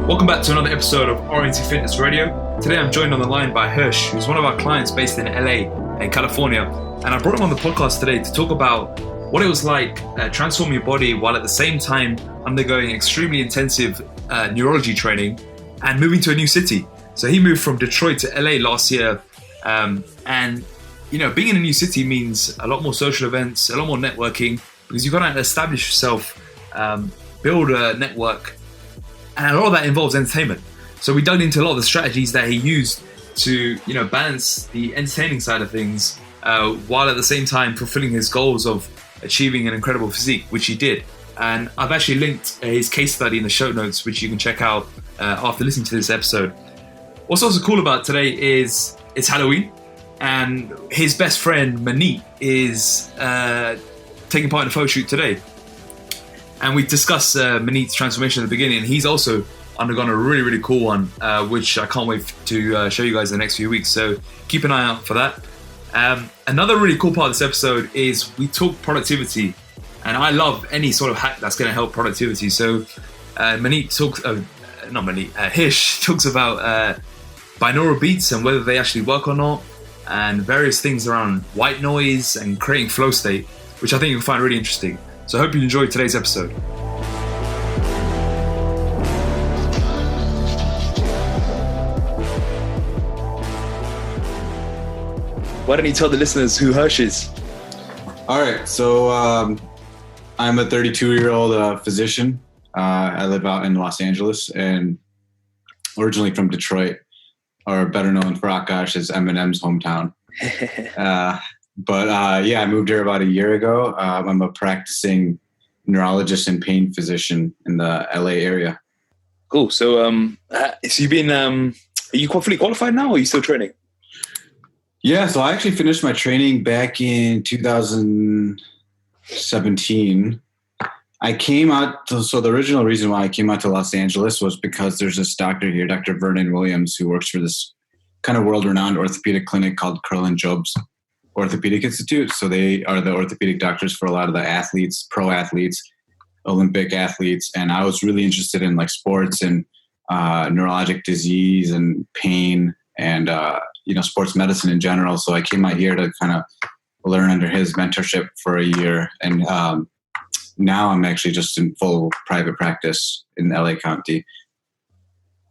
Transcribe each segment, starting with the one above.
Welcome back to another episode of RNT Fitness Radio. Today I'm joined on the line by Hirsh, who's one of our clients based in LA in California. And I brought him on the podcast today to talk about what it was like transforming your body while at the same time undergoing extremely intensive neurology training and moving to a new city. So he moved from Detroit to LA last year. And, you know, being in a new city means a lot more social events, a lot more networking, because you've got to establish yourself, build a network, and a lot of that involves entertainment. So we dug into a lot of the strategies that he used to, you know, balance the entertaining side of things while at the same time fulfilling his goals of achieving an incredible physique, which he did. And I've actually linked his case study in the show notes, which you can check out after listening to this episode. What's also cool about today is it's Halloween, and his best friend Manit is taking part in a photo shoot today. And we discussed Manit's transformation at the beginning, and he's also undergone a really, really cool one, which I can't wait to show you guys in the next few weeks. So keep an eye out for that. Another really cool part of this episode is we talk productivity, and I love any sort of hack that's going to help productivity. So Hirsh talks about binaural beats and whether they actually work or not, and various things around white noise and creating flow state, which I think you'll find really interesting. So I hope you enjoyed today's episode. Why don't you tell the listeners who Hirsh is? All right, so I'm a 32-year-old physician. I live out in Los Angeles and originally from Detroit, or better known for Akash as Eminem's hometown. But I moved here about a year ago. I'm a practicing neurologist and pain physician in the LA area. Cool. So you've been, are you fully qualified now, or are you still training? Yeah, so I actually finished my training back in 2017. I came out, so the original reason why I came out to Los Angeles was because there's this doctor here, Dr. Vernon Williams, who works for this kind of world-renowned orthopedic clinic called Curlin Job's Orthopedic Institute. So they are the orthopedic doctors for a lot of the athletes, pro athletes, Olympic athletes. And I was really interested in like sports and neurologic disease and pain and, sports medicine in general. So I came out here to kind of learn under his mentorship for a year. And now I'm actually just in full private practice in LA County.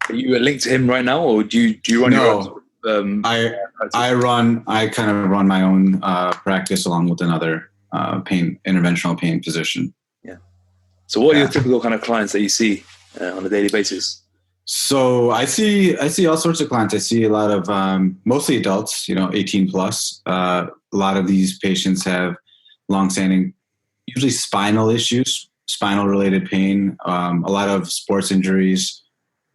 Are you linked to him right now, or do you run your own? I kind of run my own practice along with another interventional pain physician. Yeah. So what are your typical kind of clients that you see on a daily basis? So I see all sorts of clients. I see a lot of mostly adults, 18 plus. A lot of these patients have longstanding, usually spinal issues, spinal related pain, a lot of sports injuries.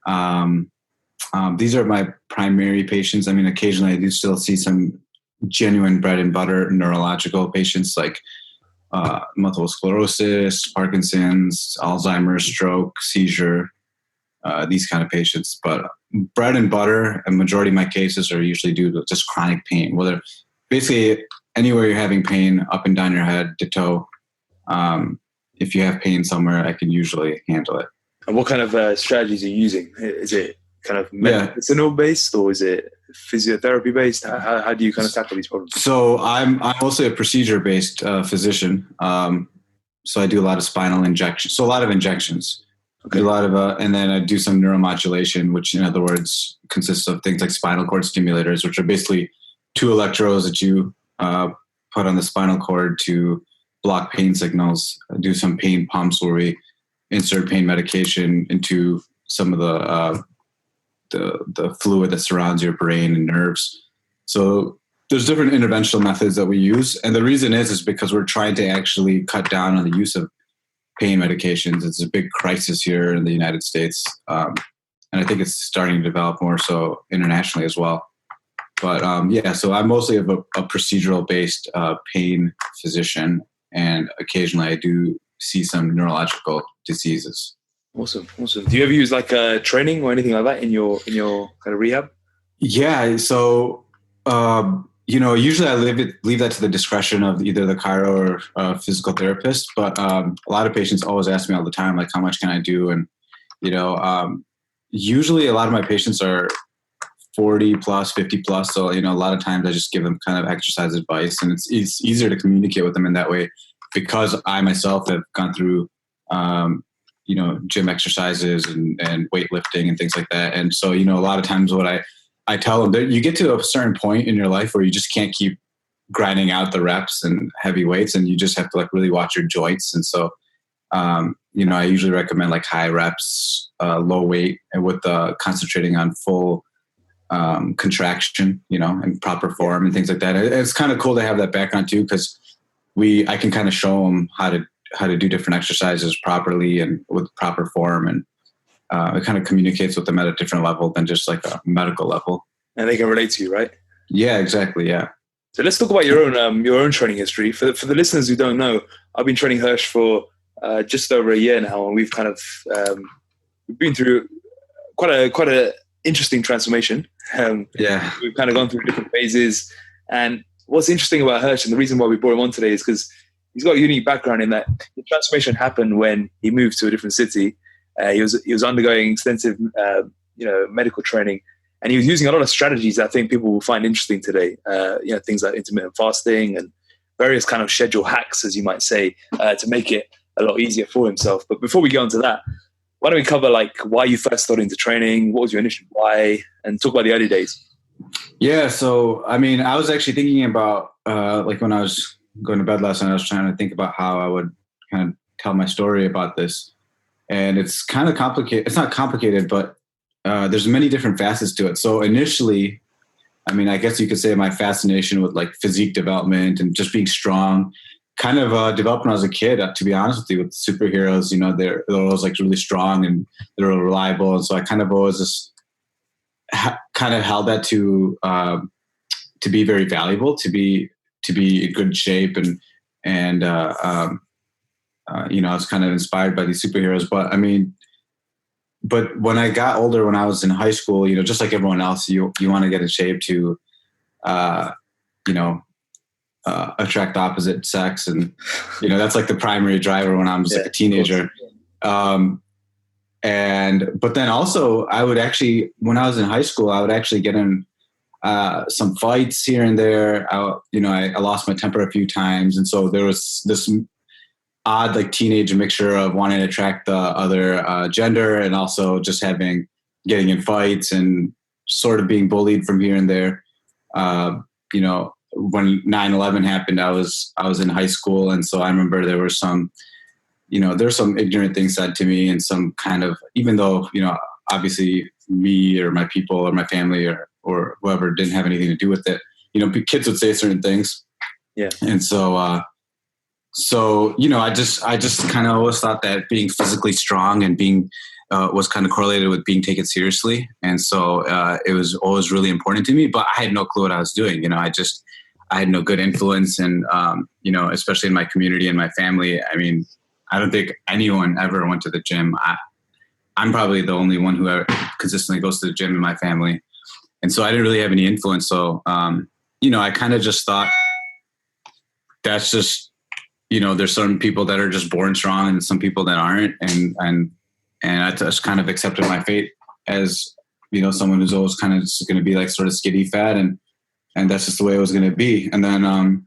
These are my primary patients. I mean, occasionally I do still see some genuine bread and butter neurological patients like multiple sclerosis, Parkinson's, Alzheimer's, stroke, seizure, these kind of patients. But bread and butter, a majority of my cases are usually due to just chronic pain, whether basically anywhere you're having pain, up and down your head to toe. If you have pain somewhere, I can usually handle it. And what kind of strategies are you using? Is it kind of medicinal based, or is it physiotherapy based? How do you kind of tackle these problems? So I'm mostly a procedure based physician. So I do a lot of spinal injections. So a lot of injections. Okay. A lot of and then I do some neuromodulation, which in other words consists of things like spinal cord stimulators, which are basically two electrodes that you put on the spinal cord to block pain signals. I do some pain pumps where we insert pain medication into some of the fluid that surrounds your brain and nerves. So there's different interventional methods that we use. And the reason is because we're trying to actually cut down on the use of pain medications. It's a big crisis here in the United States. And I think it's starting to develop more so internationally as well. But so I'm mostly a procedural based pain physician. And occasionally I do see some neurological diseases. Awesome. Do you ever use like training or anything like that in your kind of rehab? Yeah. So, usually I leave that to the discretion of either the chiro or physical therapist. But a lot of patients always ask me all the time, like, how much can I do? And, usually a lot of my patients are 40 plus, 50 plus. So, a lot of times I just give them kind of exercise advice, and it's easier to communicate with them in that way because I myself have gone through, gym exercises and weightlifting and things like that. And so, a lot of times what I tell them that you get to a certain point in your life where you just can't keep grinding out the reps and heavy weights, and you just have to like really watch your joints. And so, I usually recommend like high reps, low weight, and with concentrating on full contraction, and proper form and things like that. It's kind of cool to have that background too, because I can kind of show them how to do different exercises properly and with proper form, and it kind of communicates with them at a different level than just like a medical level. And they can relate to you, right? Yeah, exactly. Yeah. So let's talk about your own training history. For the listeners who don't know, I've been training Hirsh for just over a year now, and we've kind of we've been through quite a interesting transformation. We've kind of gone through different phases, and what's interesting about Hirsh, and the reason why we brought him on today, is because he's got a unique background in that the transformation happened when he moved to a different city. He was undergoing extensive medical training, and he was using a lot of strategies that I think people will find interesting today. Things like intermittent fasting and various kind of schedule hacks, as you might say, to make it a lot easier for himself. But before we go into that, why don't we cover like why you first started into training? What was your initial why? And talk about the early days. Yeah. So, I was actually thinking about like when I was going to bed last night, I was trying to think about how I would kind of tell my story about this. And it's kind of complicated. It's not complicated, but there's many different facets to it. So initially, I guess you could say my fascination with like physique development and just being strong kind of developed when I was a kid, to be honest with you, with superheroes. They're always like really strong and they're reliable. And so I kind of always just kind of held that to be very valuable, to be in good shape. And I was kind of inspired by these superheroes. But when I got older, when I was in high school, just like everyone else, you want to get in shape to, attract the opposite sex. And, that's like the primary driver when I was like a teenager. But then also I would actually, when I was in high school, I would actually get in some fights here and there. I lost my temper a few times. And so there was this odd like teenage mixture of wanting to attract the other gender and also just getting in fights and sort of being bullied from here and there. When 9/11 happened, I was in high school. And so I remember there were some ignorant things said to me, and some kind of, even though, obviously me or my people or my family or whoever didn't have anything to do with it, kids would say certain things. Yeah. And so, I just kind of always thought that being physically strong and being was kind of correlated with being taken seriously. And so it was always really important to me, but I had no clue what I was doing. I had no good influence, and, especially in my community and my family. I don't think anyone ever went to the gym. I'm probably the only one who ever consistently goes to the gym in my family. And so I didn't really have any influence. So, I kind of just thought that's just, there's some people that are just born strong and some people that aren't. And I just kind of accepted my fate as, someone who's always kind of just going to be like sort of skinny fat. And that's just the way it was going to be. And then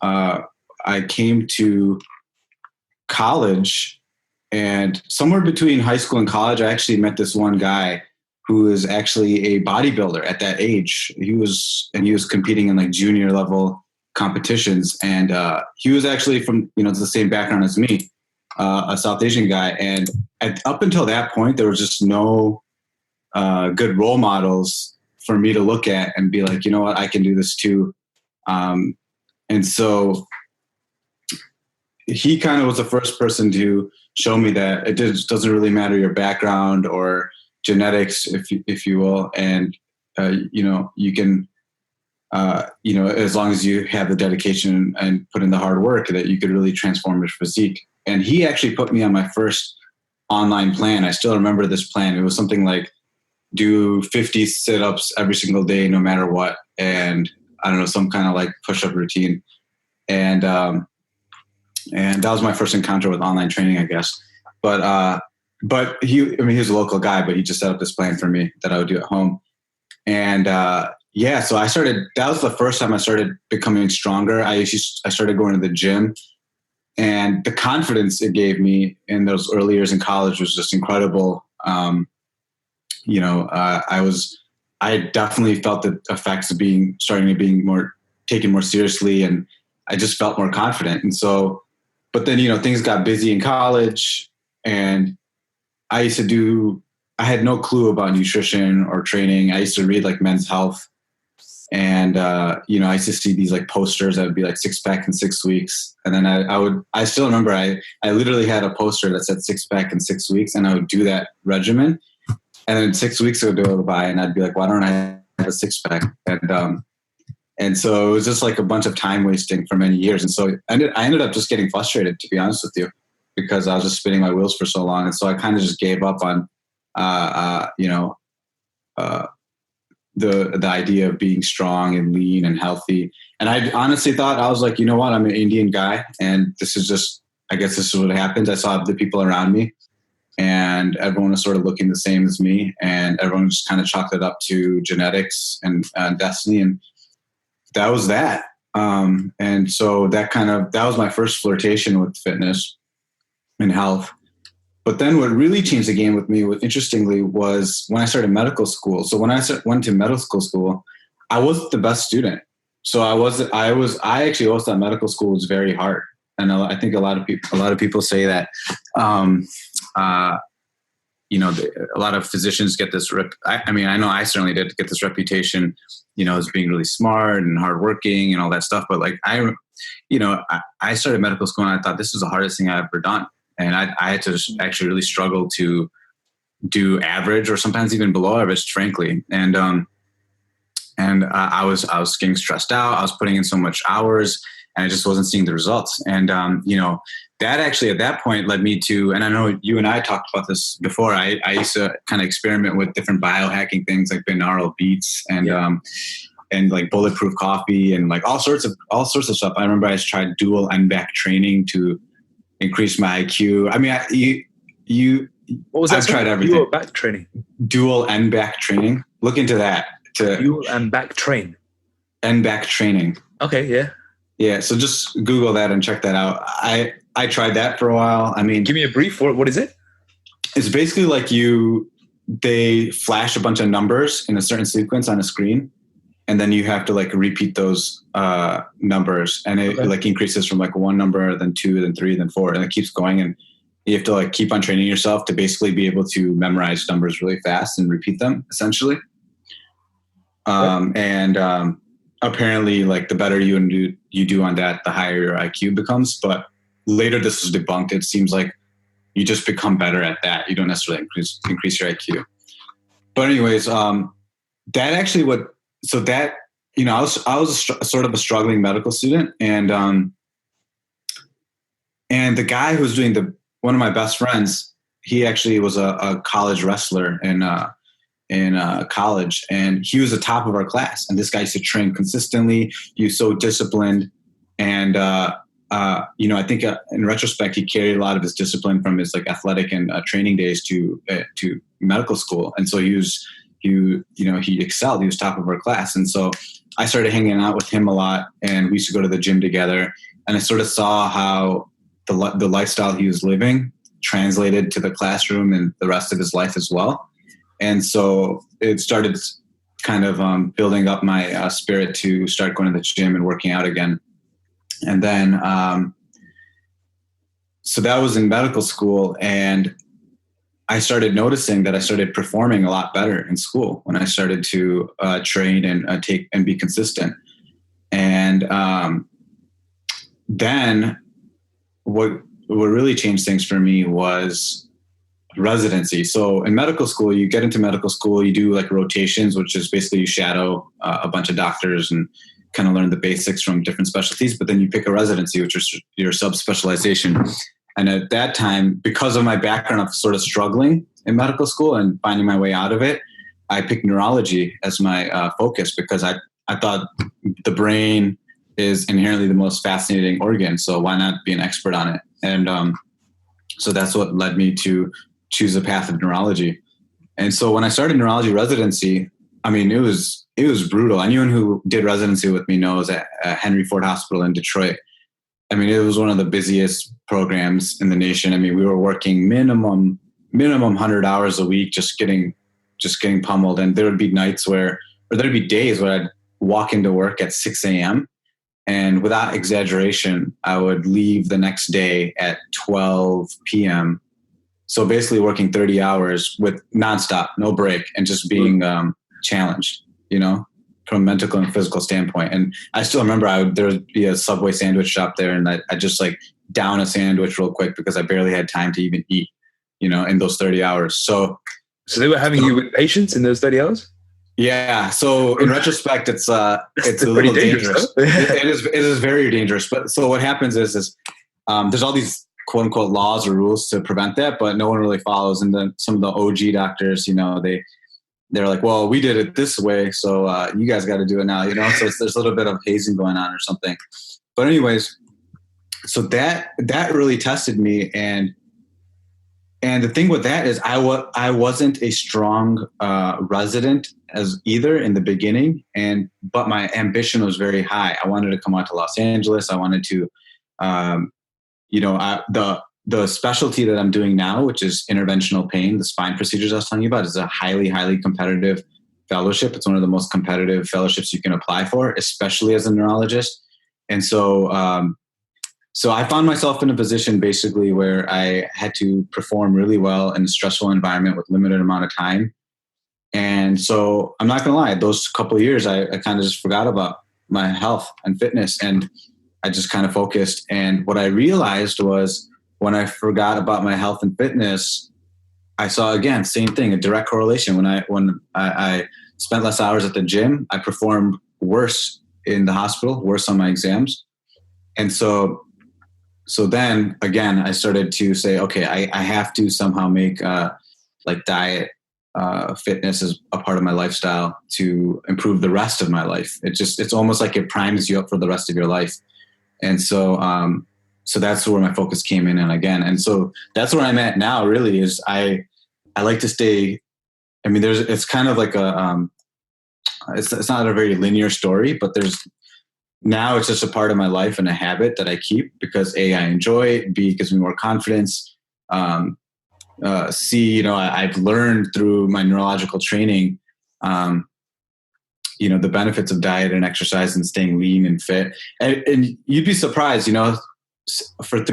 I came to college, and somewhere between high school and college, I actually met this one guy who is actually a bodybuilder at that age. He was competing in like junior level competitions. And he was actually from, the same background as me, a South Asian guy. And up until that point, there was just no good role models for me to look at and be like, you know what, I can do this too. And so he kind of was the first person to show me that it doesn't really matter your background or genetics, if you will. And, you can, as long as you have the dedication and put in the hard work, that you could really transform your physique. And he actually put me on my first online plan. I still remember this plan. It was something like do 50 sit-ups every single day, no matter what. And I don't know, some kind of like push-up routine. And that was my first encounter with online training, I guess. But but he was a local guy, but he just set up this plan for me that I would do at home. And, so that was the first time I started becoming stronger. I started going to the gym, and the confidence it gave me in those early years in college was just incredible. I definitely felt the effects of starting to being more taken more seriously, and I just felt more confident. And so, but then, things got busy in college, and I had no clue about nutrition or training. I used to read like Men's Health, and, I used to see these like posters that would be like 6-pack in 6 weeks. And then I still remember I literally had a poster that said 6-pack in 6 weeks, and I would do that regimen. And then 6 weeks would go by, and I'd be like, why don't I have a 6-pack? And so it was just like a bunch of time wasting for many years. And so I ended up just getting frustrated, to be honest with you, because I was just spinning my wheels for so long. And so I kind of just gave up on, the idea of being strong and lean and healthy. And I honestly thought, I was like, you know what, I'm an Indian guy, and I guess this is what happens. I saw the people around me, and everyone was sort of looking the same as me, and everyone just kind of chalked it up to genetics and destiny. And that was that. And so that was my first flirtation with fitness and health. But then what really changed the game with me, interestingly, was when I started medical school. So when I went to medical school, I wasn't the best student. So I actually always thought medical school was very hard. And I think a lot of people say that, a lot of physicians get this I know I certainly did get this reputation, as being really smart and hardworking and all that stuff. But like I started medical school, and I thought this was the hardest thing I've ever done. And I had to actually really struggle to do average, or sometimes even below average, frankly. And I was getting stressed out. I was putting in so much hours, and I just wasn't seeing the results. And, that actually at that point led me to, and I know you and I talked about this before, I used to kind of experiment with different biohacking things like binaural beats and like bulletproof coffee and like all sorts of stuff. I remember I tried dual end back training to increase my IQ. I mean, what was that? I've tried everything. Dual back training. Dual end back training. Look into that. Dual and back train. End back training. Okay. Yeah. Yeah. So just Google that and check that out. I tried that for a while. I mean, give me a brief. What is it? It's basically like they flash a bunch of numbers in a certain sequence on a screen, and then you have to like repeat those numbers, and it like increases from like one number, then 2, then 3, then 4, and it keeps going. And you have to like keep on training yourself to basically be able to memorize numbers really fast and repeat them, essentially. Apparently, like the better you do on that, the higher your IQ becomes. But later, this was debunked. It seems like you just become better at that. You don't necessarily increase your IQ. But anyways, that actually I was sort of a struggling medical student, and the guy who was doing one of my best friends, he actually was a college wrestler in college, and he was the top of our class. And this guy used to train consistently. He was so disciplined, and I think in retrospect, he carried a lot of his discipline from his like athletic and training days to medical school. And so he excelled. He was top of our class. And so I started hanging out with him a lot, and we used to go to the gym together. And I sort of saw how the lifestyle he was living translated to the classroom and the rest of his life as well. And so it started kind of building up my spirit to start going to the gym and working out again. And then, so that was in medical school, and I started noticing that I started performing a lot better in school when I started to train and be consistent. And then what really changed things for me was residency. So in medical school, you get into medical school, you do like rotations, which is basically you shadow a bunch of doctors and kind of learn the basics from different specialties, but then you pick a residency, which is your subspecialization. And at that time, because of my background of sort of struggling in medical school and finding my way out of it, I picked neurology as my focus, because I thought the brain is inherently the most fascinating organ. So why not be an expert on it? And so that's what led me to choose a path of neurology. And so when I started neurology residency, I mean, it was brutal. Anyone who did residency with me knows at Henry Ford Hospital in Detroit. I mean, it was one of the busiest programs in the nation. I mean, we were working minimum 100 hours a week, just getting pummeled. And there would be there'd be days where I'd walk into work at 6 a.m. And without exaggeration, I would leave the next day at 12 p.m. So basically working 30 hours with nonstop, no break, and just being challenged, from a mental and physical standpoint. And I still remember there would be a Subway sandwich shop there, and I just like down a sandwich real quick because I barely had time to even eat, in those 30 hours. So they were having you with patients in those 30 hours? Yeah. So in retrospect, it's a little dangerous. It is very dangerous. But so what happens is there's all these quote unquote laws or rules to prevent that, but no one really follows. And then some of the OG doctors, they're like, well, we did it this way, so you guys got to do it now, So there's a little bit of hazing going on or something. But anyways, so that really tested me, and the thing with that is I wasn't a strong resident as either in the beginning, but my ambition was very high. I wanted to come out to Los Angeles. I wanted to, the specialty that I'm doing now, which is interventional pain, the spine procedures I was telling you about, is a highly, highly competitive fellowship. It's one of the most competitive fellowships you can apply for, especially as a neurologist. And so, so I found myself in a position basically where I had to perform really well in a stressful environment with limited amount of time. And so I'm not going to lie, those couple of years, I kind of just forgot about my health and fitness, and I just kind of focused. And what I realized was when I forgot about my health and fitness, I saw, again, same thing, a direct correlation. When I spent less hours at the gym, I performed worse in the hospital, worse on my exams. And so then again, I started to say, okay, I have to somehow make diet, fitness as a part of my lifestyle to improve the rest of my life. It's almost like it primes you up for the rest of your life. And so that's where my focus came in. And again, and so that's where I'm at now really is I like to stay. I mean, it's kind of like it's not a very linear story, but now it's just a part of my life and a habit that I keep because A, I enjoy it, B, it gives me more confidence. C, I've learned through my neurological training, the benefits of diet and exercise and staying lean and fit. And you'd be surprised, for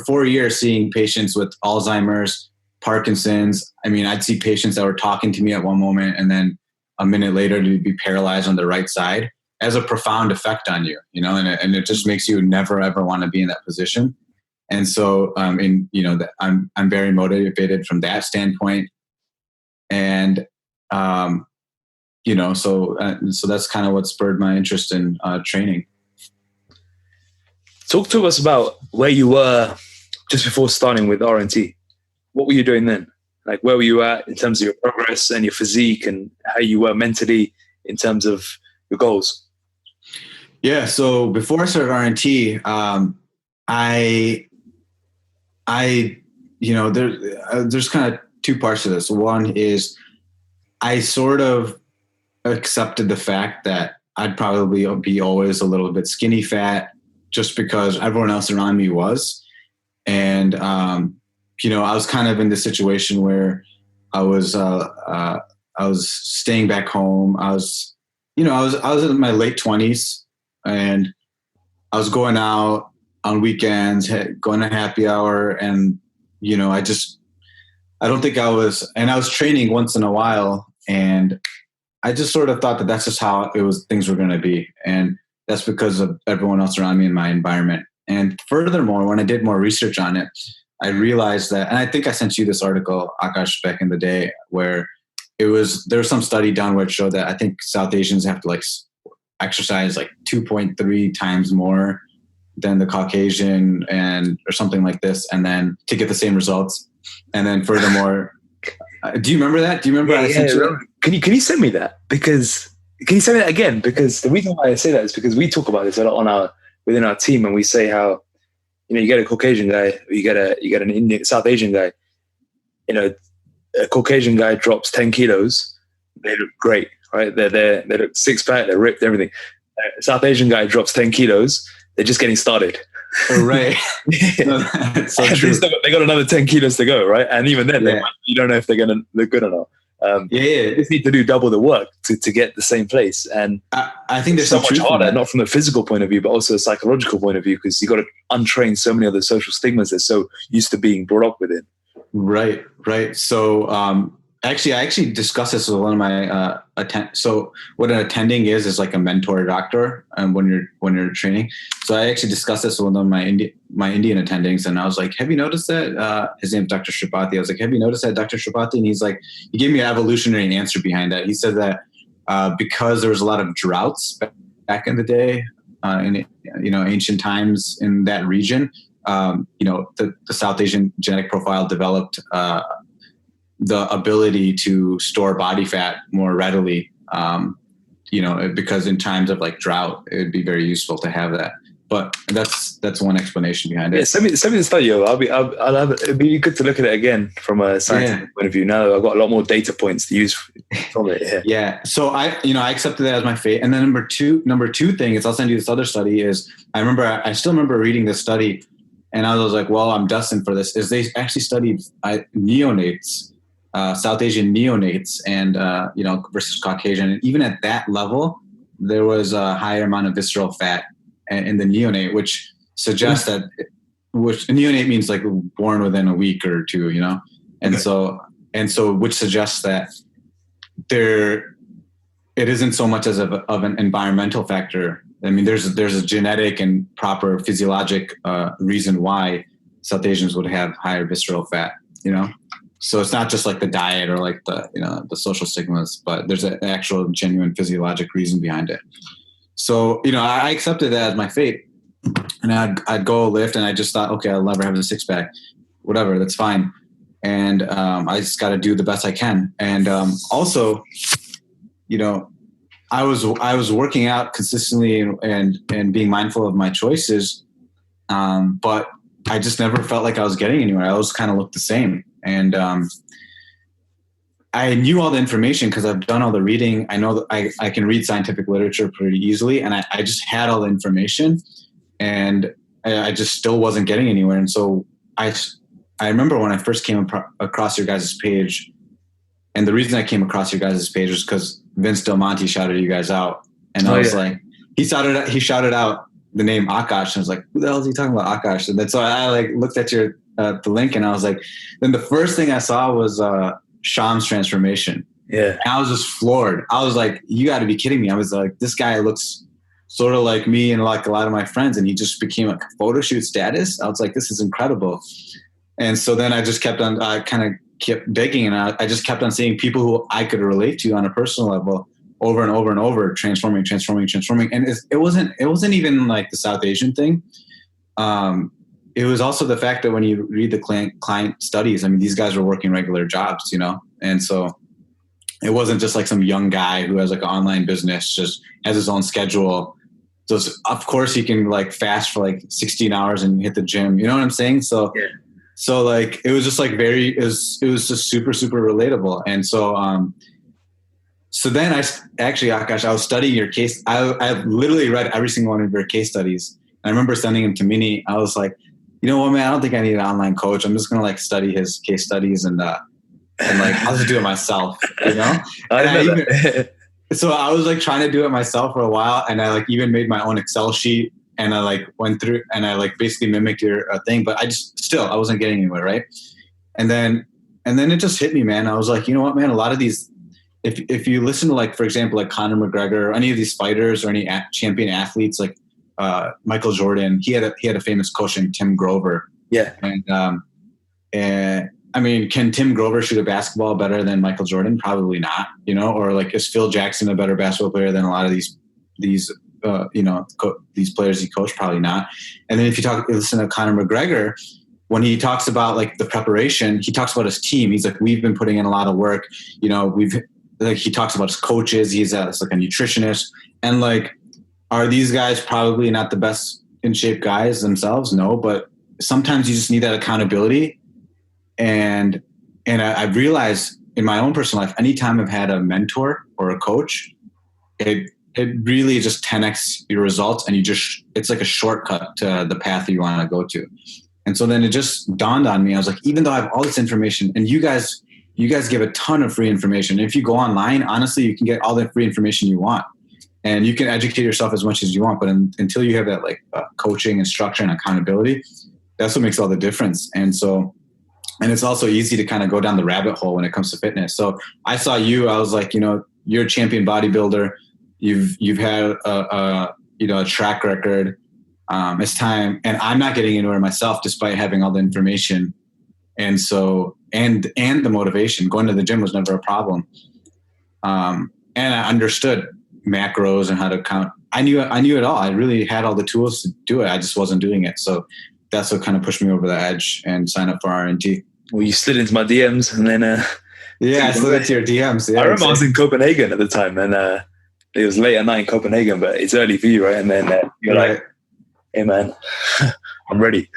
4 years seeing patients with Alzheimer's, Parkinson's. I mean, I'd see patients that were talking to me at one moment and then a minute later to be paralyzed on the right side. Has a profound effect on you, and it just makes you never ever want to be in that position. And so, I'm very motivated from that standpoint, and so that's kind of what spurred my interest in training. Talk to us about where you were just before starting with RNT. What were you doing then? Like, where were you at in terms of your progress and your physique, and how you were mentally in terms of your goals? Yeah. So before I started RNT, there's kind of two parts to this. One is I sort of accepted the fact that I'd probably be always a little bit skinny fat just because everyone else around me was. And, I was kind of in this situation where I was staying back home. I was in my late 20s. And I was going out on weekends, going to happy hour. And, I was training once in a while. And I just sort of thought that that's just how things were going to be. And that's because of everyone else around me in my environment. And furthermore, when I did more research on it, I realized that, and I think I sent you this article, Akash, back in the day, where there was some study done where it showed that I think South Asians have to exercise 2.3 times more than the Caucasian or something like this, and then to get the same results. And then furthermore, do you remember that? Do you remember? Yeah. Can you send me that? Because can you send me that again? Because the reason why I say that is because we talk about this a lot within our team, and we say how you get a Caucasian guy, or you get an Indian, South Asian guy. a Caucasian guy drops 10 kilos, they look great, right? They look six pack, they're ripped, everything. A South Asian guy drops 10 kilos, they're just getting started. Right. No, that's so true. They got another 10 kilos to go, right? And even then, you don't know if they're going to look good or not. You just need to do double the work to get the same place. And I think there's so much harder, not from a physical point of view, but also a psychological point of view, because you got to untrain so many other social stigmas they're so used to being brought up within. Right. So I actually discussed this with one of my so what an attending is like a mentor doctor, when you're training. So I actually discussed this with one of my Indian attendings, and I was like, have you noticed that his name's Dr. Shripati? I was like, have you noticed that, Dr. Shripati? And he's like, he gave me an evolutionary answer behind that. He said that because there was a lot of droughts back in the day, in ancient times in that region, the South Asian genetic profile developed the ability to store body fat more readily, because in times of like drought, it would be very useful to have that. But that's one explanation behind it. Yeah, send me the study. It'd be good to look at it again from a scientific point of view. Now that I've got a lot more data points to use from it. Yeah. So I accepted that as my fate. And then number two thing is, I'll send you this other study. Is I still remember reading this study, and I was like, well, I'm destined for this. Is they actually studied neonates. South Asian neonates and, versus Caucasian. And even at that level, there was a higher amount of visceral fat in the neonate, which suggests that, which a neonate means like born within a week or two, and so which suggests that it isn't so much as of an environmental factor. I mean, there's a genetic and proper physiologic reason why South Asians would have higher visceral fat, So it's not just like the diet or like the social stigmas, but there's an actual genuine physiologic reason behind it. So, I accepted that as my fate, and I'd go lift, and I just thought, okay, I'll never have a six pack, whatever, that's fine. And I just got to do the best I can. And also, I was working out consistently and being mindful of my choices, but I just never felt like I was getting anywhere. I always kind of looked the same. And I knew all the information because I've done all the reading. I know that I can read scientific literature pretty easily, and I just had all the information, and I just still wasn't getting anywhere. And so I remember when I first came across your guys' page, and the reason I came across your guys' page was because Vince Del Monte shouted you guys out, and I was like, he shouted out the name Akash, and I was like, who the hell is he talking about, Akash? And then so I looked at the link, and I was like, then the first thing I saw was Sham's transformation. Yeah. And I was just floored. I was like, you got to be kidding me. I was like, this guy looks sort of like me and like a lot of my friends, and he just became a photo shoot status. I was like, this is incredible. And so then I just kept on, I kind of kept digging, and I just kept on seeing people who I could relate to on a personal level over and over and over, transforming. And it wasn't even like the South Asian thing. It was also the fact that when you read the client studies, I mean, these guys were working regular jobs, and so it wasn't just like some young guy who has like an online business, just has his own schedule. So of course he can like fast for like 16 hours and hit the gym. You know what I'm saying? So, So like, it was just like it was just super, super relatable. And so, so then Akash, I was studying your case. I literally read every single one of your case studies. I remember sending them to Minnie. I was like, you know what, man, I don't think I need an online coach. I'm just going to like study his case studies and like, I'll just do it myself, So I was like trying to do it myself for a while. And I like even made my own Excel sheet, and I like went through and I like basically mimicked your thing, but I wasn't getting anywhere. Right. And then it just hit me, man. I was like, you know what, man, a lot of these, if you listen to like, for example, like Conor McGregor or any of these fighters or any champion athletes, like Michael Jordan, he had a famous coach named Tim Grover. Yeah. And I mean, can Tim Grover shoot a basketball better than Michael Jordan? Probably not, or like, is Phil Jackson a better basketball player than a lot of these players he coached? Probably not. And then if you listen to Conor McGregor, when he talks about like the preparation, he talks about his team. He's like, we've been putting in a lot of work. He talks about his coaches. He's like a nutritionist. And like, are these guys probably not the best in shape guys themselves? No, but sometimes you just need that accountability. And I realized in my own personal life, anytime I've had a mentor or a coach, it really just 10x your results, and it's like a shortcut to the path that you want to go to. And so then it just dawned on me. I was like, even though I have all this information, and you guys give a ton of free information. If you go online, honestly, you can get all the free information you want, and you can educate yourself as much as you want. But until you have that like coaching and structure and accountability, that's what makes all the difference. And it's also easy to kind of go down the rabbit hole when it comes to fitness. So I saw you, I was like, you're a champion bodybuilder. You've had a track record. It's time, and I'm not getting anywhere myself despite having all the information. And so, and the motivation, going to the gym was never a problem. And I understood macros and how to count. I knew it all. I really had all the tools to do it. I just wasn't doing it. So that's what kind of pushed me over the edge and sign up for RNT. Well, you slid into my DMs, and then I slid into your DMs. Yeah, I remember I was in Copenhagen at the time, and it was late at night in Copenhagen, but it's early for you, right? And then you're like, "Hey, man, I'm ready."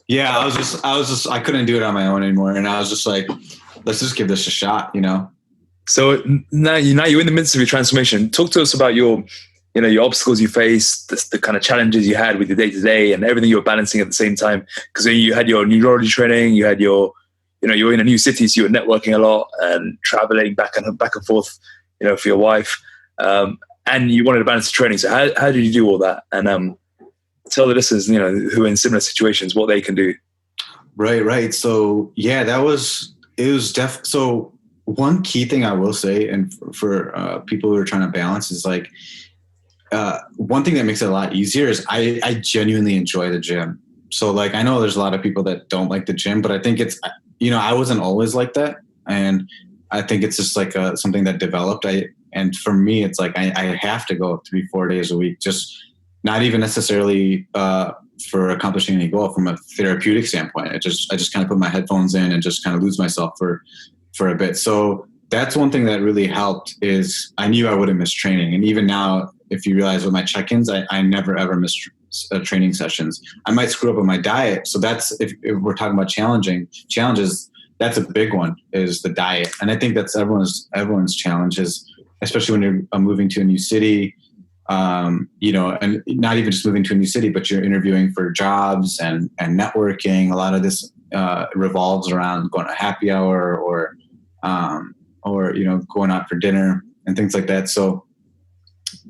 Yeah, I couldn't do it on my own anymore, and I was just like, "Let's just give this a shot," So now you're in the midst of your transformation. Talk to us about your obstacles you faced, the kind of challenges you had with your day to day, and everything you were balancing at the same time. Because you had your neurology training, you had you're in a new city, so you were networking a lot and traveling back and forth, for your wife, and you wanted to balance the training. So how did you do all that? And tell the listeners, who are in similar situations, what they can do. Right. So yeah, so one key thing I will say, and for people who are trying to balance, is like, one thing that makes it a lot easier is I genuinely enjoy the gym. So like, I know there's a lot of people that don't like the gym, but I think it's, I wasn't always like that. And I think it's just like something that developed. And for me, it's like, I have to go 3-4 days a week, just not even necessarily for accomplishing any goal from a therapeutic standpoint. I just kind of put my headphones in and just kind of lose myself for a bit. So that's one thing that really helped, is I knew I wouldn't miss training. And even now, if you realize with my check-ins, I never ever miss training sessions. I might screw up with my diet. So that's, if we're talking about challenges, that's a big one, is the diet. And I think that's everyone's challenges, especially when you're moving to a new city, and not even just moving to a new city, but you're interviewing for jobs and networking. A lot of this revolves around going to happy hour or going out for dinner and things like that. So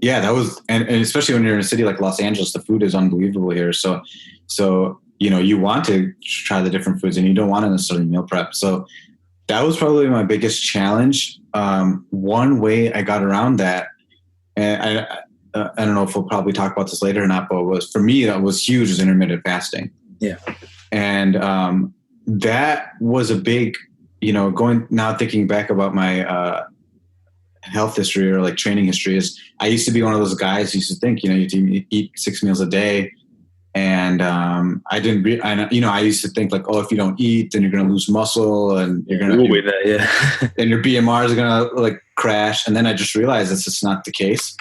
yeah, that was, and especially when you're in a city like Los Angeles, the food is unbelievable here. So you want to try the different foods, and you don't want to necessarily meal prep. So that was probably my biggest challenge. One way I got around that, and I don't know if we'll probably talk about this later or not, but for me, that was huge, is intermittent fasting. Yeah. And that was a big, thinking back about my health history or like training history, is I used to be one of those guys who used to think, you eat 6 meals a day. And I used to think like, oh, if you don't eat, then you're going to lose muscle, and you're going to, and your BMRs are going to like crash. And then I just realized that's just not the case.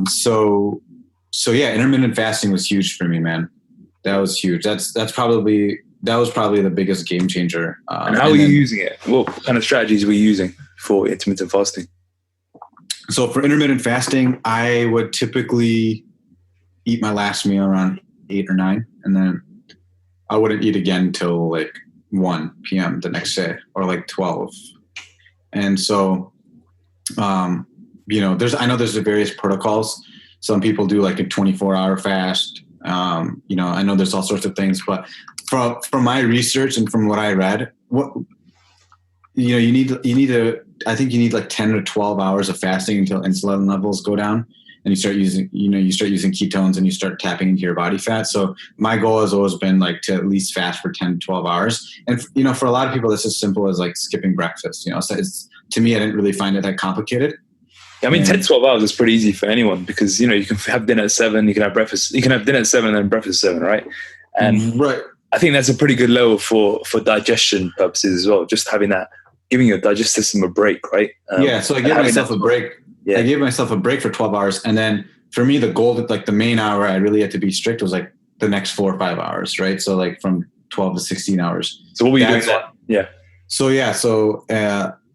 So yeah, intermittent fasting was huge for me, man. That was huge. That was probably the biggest game changer. And how were you using it? What kind of strategies were you using for intermittent fasting? So for intermittent fasting, I would typically eat my last meal around 8 or 9, and then I wouldn't eat again until like 1 p.m. the next day, or like 12. And so, I know there's various protocols. Some people do like a 24-hour fast. I know there's all sorts of things, but from my research and from what I read, I think you need like 10 or 12 hours of fasting until insulin levels go down, and you start using ketones, and you start tapping into your body fat. So my goal has always been like to at least fast for 10 to 12 hours. And for a lot of people, it's as simple as like skipping breakfast, so to me, I didn't really find it that complicated. I mean, 10 to 12 hours is pretty easy for anyone, because, you can have dinner at 7, you can have breakfast, you can have dinner at 7 and then breakfast at 7, right? And right. I think that's a pretty good level for digestion purposes as well. Just having that, giving your digestive system a break, right? So I gave myself a break. Yeah. I gave myself a break for 12 hours. And then for me, the goal, like the main hour I really had to be strict was like the next 4 or 5 hours, right? So like from 12 to 16 hours. So what were you doing? Yeah. So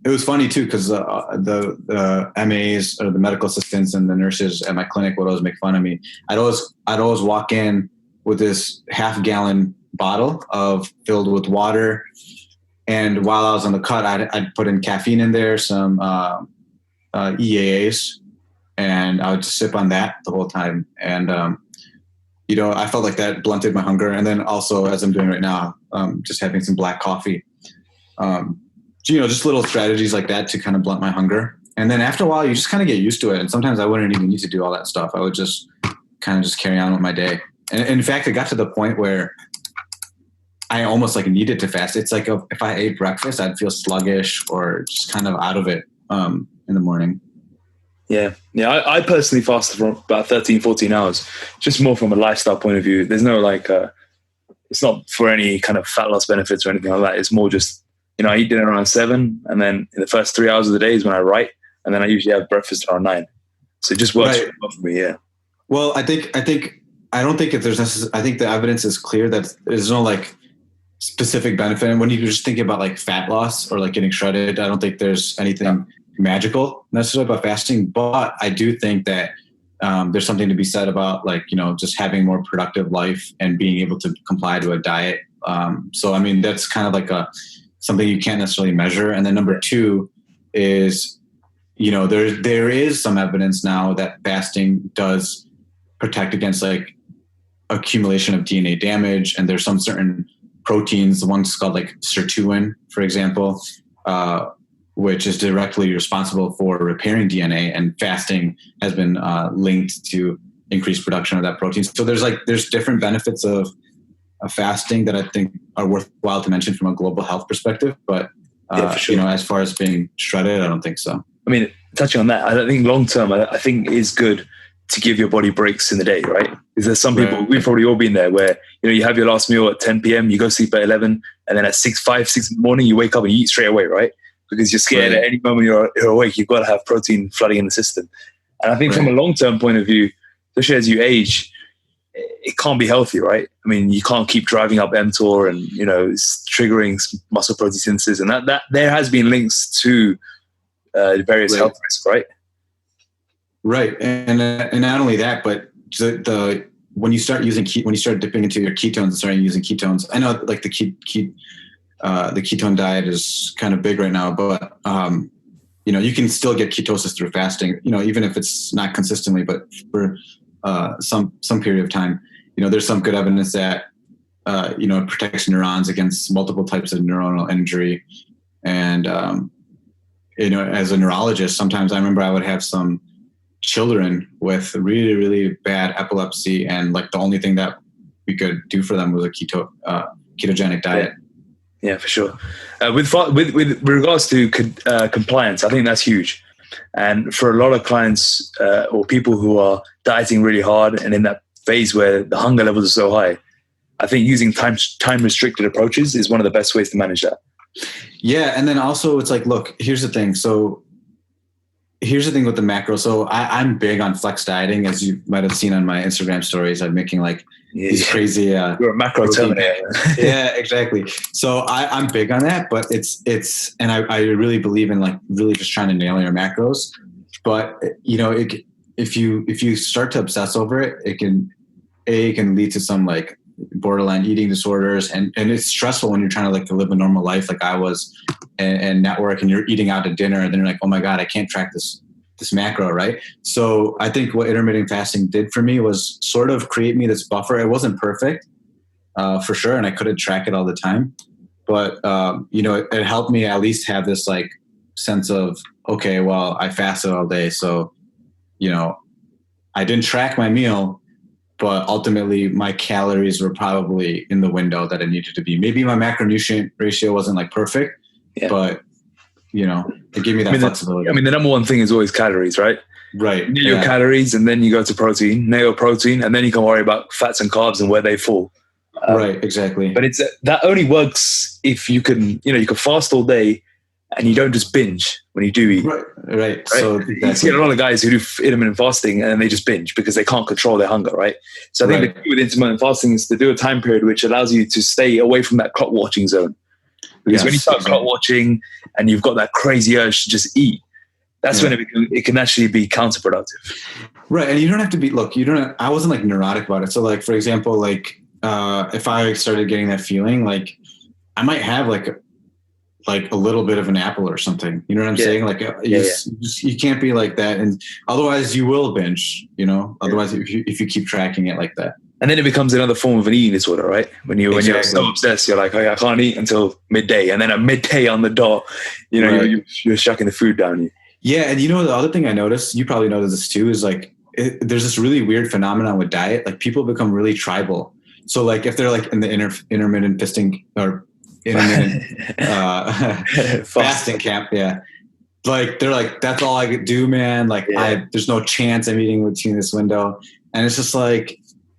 it was funny too, because the MAs or the medical assistants and the nurses at my clinic would always make fun of me. I'd always walk in with this half-gallon bottle filled with water, and while I was on the cut, I'd put in caffeine in there, some EAAs, and I would just sip on that the whole time. And I felt like that blunted my hunger. And then also, as I'm doing right now, just having some black coffee. Just little strategies like that to kind of blunt my hunger. And then after a while, you just kind of get used to it. And sometimes I wouldn't even need to do all that stuff. I would just kind of just carry on with my day. And in fact, it got to the point where I almost like needed to fast. It's like if I ate breakfast, I'd feel sluggish or just kind of out of it in the morning. Yeah. I personally fasted for about 13, 14 hours, just more from a lifestyle point of view. There's no it's not for any kind of fat loss benefits or anything like that. It's more just, I eat dinner around 7, and then in the first 3 hours of the day is when I write, and then I usually have breakfast around 9. So it just works really well for me. Yeah. Well, I don't think if there's I think the evidence is clear that there's no specific benefit. And when you're just thinking about fat loss or getting shredded, I don't think there's anything magical necessarily about fasting. But I do think that there's something to be said about just having a more productive life and being able to comply to a diet. So I mean, that's kind of something you can't necessarily measure. And then number 2 is, there is some evidence now that fasting does protect against accumulation of DNA damage. And there's some certain proteins, the one's called sirtuin, for example, which is directly responsible for repairing DNA, and fasting has been linked to increased production of that protein. So there's different benefits of fasting that I think are worthwhile to mention from a global health perspective. But, for sure. As far as being shredded, I don't think so. I mean, touching on that, I think long term, I think it is good to give your body breaks in the day, right? Because there's some people, we've probably all been there, where, you have your last meal at 10 p.m., you go sleep at 11, and then at 6 in the morning, you wake up and you eat straight away, right? Because you're scared at any moment you're awake, you've got to have protein flooding in the system. And I think from a long-term point of view, especially as you age, it can't be healthy, right? I mean, you can't keep driving up mTOR and, it's triggering muscle protein synthesis. And that there has been links to various health risks, right? Right. And not only that, but when you start dipping into your ketones and starting using ketones, I know the ketone diet is kind of big right now, but you can still get ketosis through fasting, even if it's not consistently, but for some period of time. There's some good evidence that it protects neurons against multiple types of neuronal injury. And as a neurologist, sometimes I remember I would have some children with really, really bad epilepsy, and the only thing that we could do for them was a ketogenic diet. Yeah, for sure. With regards to compliance, I think that's huge. And for a lot of clients or people who are dieting really hard and in that phase where the hunger levels are so high, I think using time restricted approaches is one of the best ways to manage that. Yeah, and then also it's look, here's the thing. So here's the thing with the macro. So I'm big on flex dieting, as you might have seen on my Instagram stories. I'm making these crazy. You're a macro terminator. Yeah, exactly. So I'm big on that, but and I really believe in really just trying to nail your macros. But if you start to obsess over it, it can lead to some borderline eating disorders, and it's stressful when you're trying to live a normal life like I was and network, and you're eating out to dinner, and then you're oh my God, I can't track this macro, right? So I think what intermittent fasting did for me was sort of create me this buffer. It wasn't perfect for sure, and I couldn't track it all the time, but it helped me at least have this sense of, okay, well, I fasted all day, so I didn't track my meal, but ultimately my calories were probably in the window that it needed to be. Maybe my macronutrient ratio wasn't perfect, but it gave me that flexibility. The number one thing is always calories, right? Right. You your calories, and then you go to protein, nail protein, and then you can worry about fats and carbs and where they fall. Right, exactly. But that only works if you can fast all day and you don't just binge when you do eat. Right. So you see a lot of guys who do intermittent fasting and they just binge because they can't control their hunger, right? So I think the key with intermittent fasting is to do a time period which allows you to stay away from that clock watching zone. Because when you start clock watching and you've got that crazy urge to just eat, that's when it can actually be counterproductive. Right. And you don't have to be, I wasn't like neurotic about it. So like, for example, like, if I started getting that feeling, like I might have like a little bit of an apple or something, you know what I'm saying? Like you can't be like that. And otherwise you will binge, otherwise if you keep tracking it like that. And then it becomes another form of an eating disorder, right? When you're so obsessed, you're like, oh, I can't eat until midday. And then at midday on the dot, you're shucking the food down you. Yeah. And the other thing I noticed, you probably noticed this too, is like, there's this really weird phenomenon with diet. Like people become really tribal. So like if they're like in the intermittent fasting or intermittent fasting camp, like they're like, that's all I could do, man. Like there's no chance I'm eating within this window. And it's just like,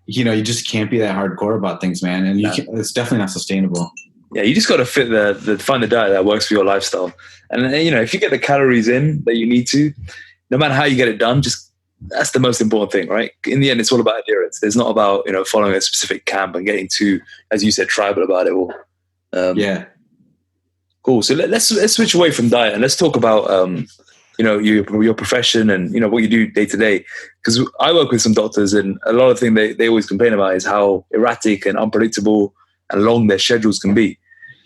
you just can't be that hardcore about things, man. And it's definitely not sustainable. Yeah, you just got to find the diet that works for your lifestyle. And if you get the calories in that you need to, no matter how you get it done, that's the most important thing, right? In the end, it's all about adherence. It's not about, following a specific camp and getting too, as you said, tribal about it all. Cool. So let's switch away from diet and let's talk about, your profession and, what you do day to day. Because I work with some doctors and a lot of things they always complain about is how erratic and unpredictable and long their schedules can be.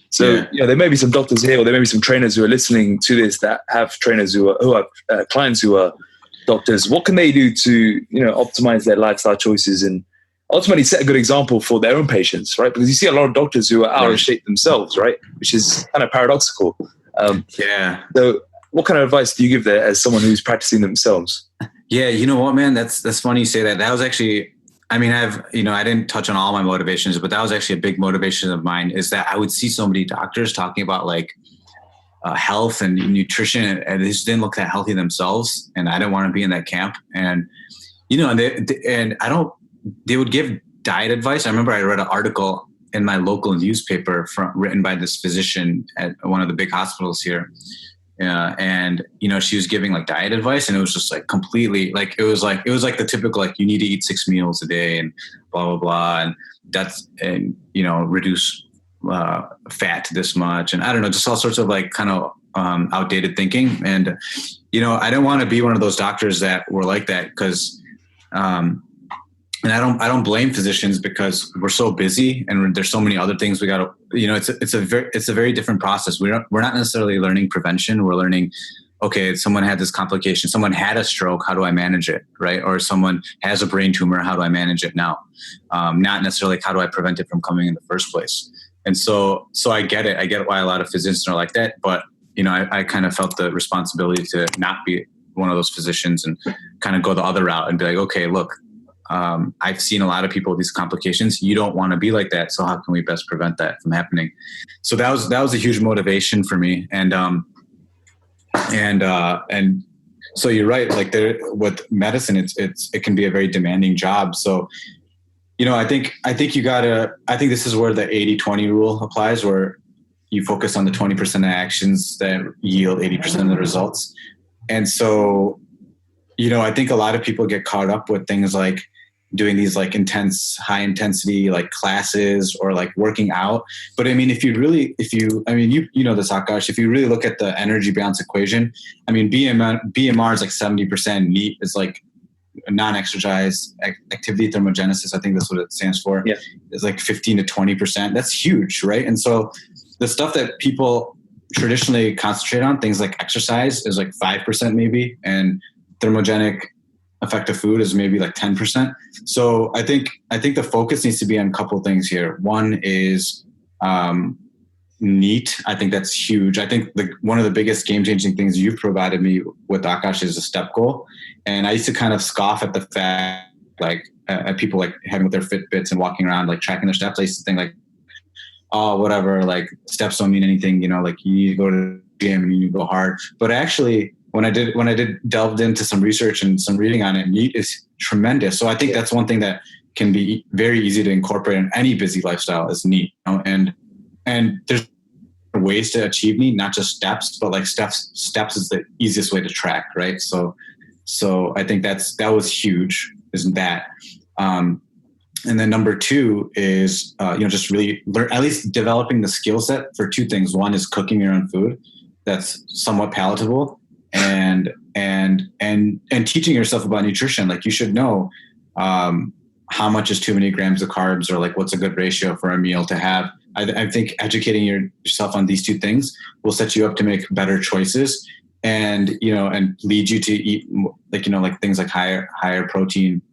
So, there may be some doctors here or there may be some trainers who are listening to this that have trainers who are clients who are doctors. What can they do to, optimize their lifestyle choices and ultimately set a good example for their own patients, right? Because you see a lot of doctors who are out of shape themselves, right? Which is kind of paradoxical. So what kind of advice do you give there as someone who's practicing themselves? Yeah, you know what, man? That's funny you say that. That was actually, I didn't touch on all my motivations, but that was actually a big motivation of mine, is that I would see so many doctors talking about like health and nutrition, and they just didn't look that healthy themselves. And I didn't want to be in that camp. And, they would give diet advice. I remember I read an article in my local newspaper written by this physician at one of the big hospitals here. And she was giving like diet advice, and it was just like completely like, it was like the typical, like you need to eat 6 meals a day and blah, blah, blah. And reduce fat to this much. And I don't know, just all sorts of like kind of outdated thinking. And, I didn't want to be one of those doctors that were like that, because, and I don't blame physicians, because we're so busy and there's so many other things we got to, it's a very different process. We're not necessarily learning prevention. We're learning, okay, someone had this complication, someone had a stroke, how do I manage it? Right. Or someone has a brain tumor, how do I manage it now? Not necessarily how do I prevent it from coming in the first place? And so I get it. I get why a lot of physicians are like that, but I kind of felt the responsibility to not be one of those physicians and kind of go the other route and be like, okay, look, I've seen a lot of people with these complications. You don't want to be like that. So how can we best prevent that from happening? So that was a huge motivation for me. And so you're right. Like with medicine, it can be a very demanding job. So, I think this is where the 80-20 rule applies, where you focus on the 20% of actions that yield 80% of the results. And so, I think a lot of people get caught up with things like doing these like high intensity, like classes or like working out. But you know this, Akash, if you really look at the energy balance equation, BMR is like 70%, NEAT is like non-exercise activity thermogenesis. I think that's what it stands for. Yeah. It's like 15 to 20%. That's huge. Right. And so the stuff that people traditionally concentrate on, things like exercise, is like 5% maybe. And thermogenic effective food is maybe like 10%. So I think the focus needs to be on a couple of things here. One is NEAT. I think that's huge. I think one of the biggest game-changing things you've provided me with, Akash, is a step goal. And I used to kind of scoff at the fact, like at people like having with their Fitbits and walking around like tracking their steps. I used to think like, oh, whatever, like steps don't mean anything. Like you need to go to the gym and you need to go hard. But actually, when I did delved into some research and some reading on it, NEAT is tremendous. So I think that's one thing that can be very easy to incorporate in any busy lifestyle is NEAT. And there's ways to achieve NEAT, not just steps, but like steps is the easiest way to track, right? So I think that was huge, isn't that? And then number two is, just really learn, at least developing the skill set for two things. One is cooking your own food that's somewhat palatable, and teaching yourself about nutrition. Like, you should know how much is too many grams of carbs, or like what's a good ratio for a meal to have. I think educating yourself on these two things will set you up to make better choices, and lead you to eat like things like higher protein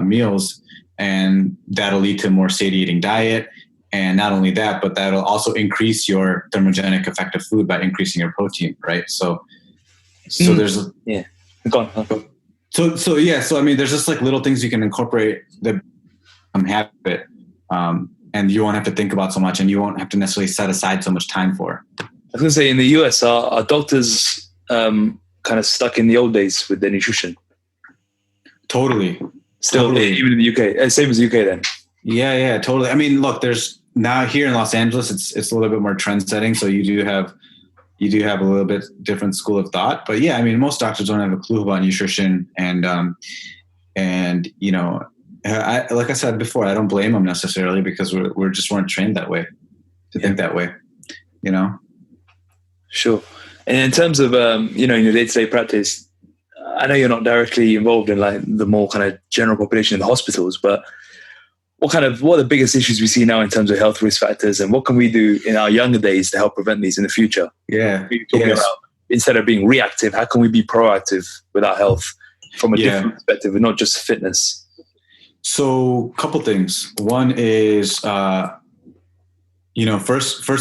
meals. And that'll lead to a more satiating diet. And not only that, but that'll also increase your thermogenic effect of food by increasing your protein, right? So there's... Yeah. Go on. So I mean, there's just like little things you can incorporate that habit, and you won't have to think about so much, and you won't have to necessarily set aside so much time for. I was going to say, in the US, are doctors kind of stuck in the old days with their nutrition? Totally. Still, totally. Even in the UK, same as the UK then. Yeah, totally. I mean, look, there's now here in Los Angeles, it's a little bit more trend setting. So you do have a little bit different school of thought, but yeah, I mean, most doctors don't have a clue about nutrition, and like I said before, I don't blame them necessarily, because we're just weren't trained that way to think that way, Sure. And in terms of, in your day-to-day practice, I know you're not directly involved in like the more kind of general population in the hospitals, but what are the biggest issues we see now in terms of health risk factors, and what can we do in our younger days to help prevent these in the future? Yeah. About, instead of being reactive, how can we be proactive with our health from a different perspective, and not just fitness? So a couple things. One is, first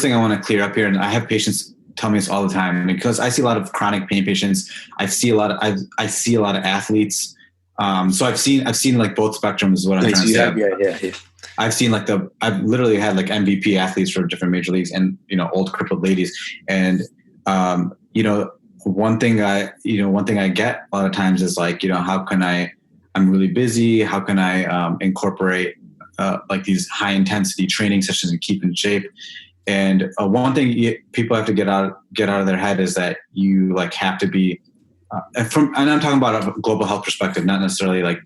thing I want to clear up here, and I have patients tell me this all the time, because I see a lot of chronic pain patients. I see a lot of athletes. So I've seen like both spectrums is what I'm trying to say. Yeah. I've seen I've literally had like MVP athletes for different major leagues, and, old crippled ladies. And, one thing I get a lot of times is like, I'm really busy. How can I incorporate like these high intensity training sessions and keep in shape? And one thing people have to get out of their head is that you like have to be and I'm talking about a global health perspective, not necessarily like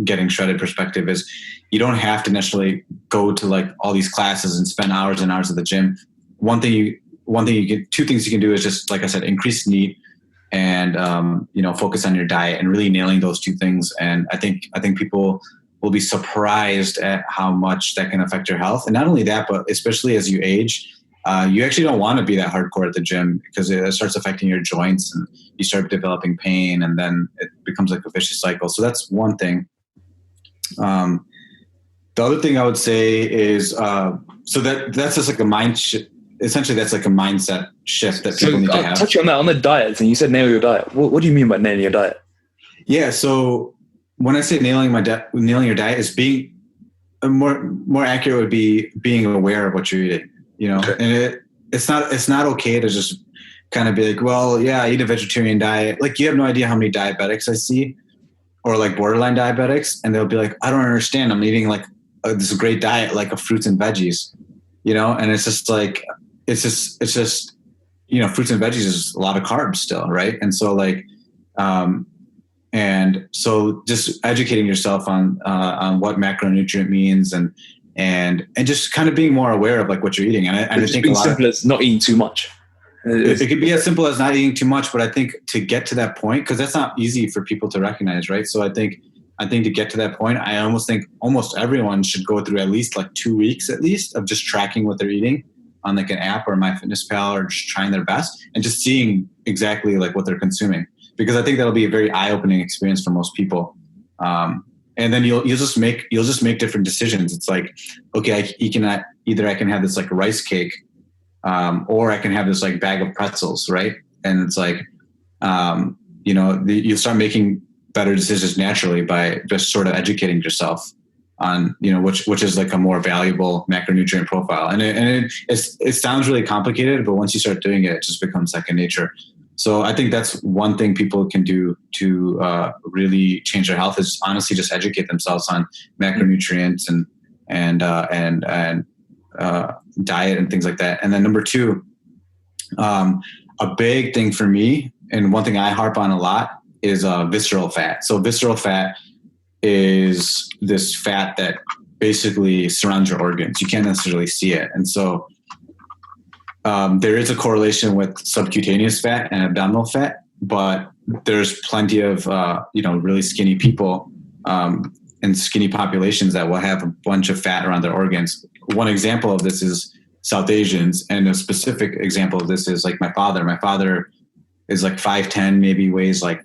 getting shredded perspective, is you don't have to necessarily go to like all these classes and spend hours and hours at the gym. Two things you can do is just, like I said, increase NEAT and focus on your diet and really nailing those two things. And I think people will be surprised at how much that can affect your health. And not only that, but especially as you age, you actually don't want to be that hardcore at the gym, because it starts affecting your joints and you start developing pain, and then it becomes like a vicious cycle. So that's one thing. The other thing I would say is, so that's just like a mind shift. Essentially, that's like a mindset shift that people need to have. Touch on that, on the diet thing. You said nail your diet. What do you mean by nailing your diet? Yeah, so when I say nailing your diet, is being more accurate would be being aware of what you're eating. Okay. And it's not okay to just kind of be like, well, yeah, I eat a vegetarian diet. Like, you have no idea how many diabetics I see, or like borderline diabetics, and they'll be like, I don't understand. I'm eating like this great diet, like of fruits and veggies, and it's just like, it's just fruits and veggies is a lot of carbs still. Right. And so like, and so just educating yourself on what macronutrient means, and just kind of being more aware of like what you're eating. And I think as simple as not eating too much. It could be as simple as not eating too much, but I think to get to that point, because that's not easy for people to recognize, right? So I think to get to that point, I almost think almost everyone should go through at least like 2 weeks at least of just tracking what they're eating on like an app or MyFitnessPal, or just trying their best and just seeing exactly like what they're consuming, because I think that'll be a very eye-opening experience for most people. And then you'll just make different decisions. It's like, okay, I can have this like rice cake, or I can have this like bag of pretzels, right? And it's like, you start making better decisions naturally by just sort of educating yourself on, which is like a more valuable macronutrient profile. And it sounds really complicated, but once you start doing it, it just becomes second nature. So I think that's one thing people can do to really change their health, is honestly just educate themselves on macronutrients and diet and things like that. And then number two, a big thing for me, and one thing I harp on a lot, is visceral fat. So visceral fat is this fat that basically surrounds your organs. You can't necessarily see it. And so there is a correlation with subcutaneous fat and abdominal fat, but there's plenty of, really skinny people and skinny populations that will have a bunch of fat around their organs. One example of this is South Asians, and a specific example of this is like my father. My father is like 5'10", maybe weighs like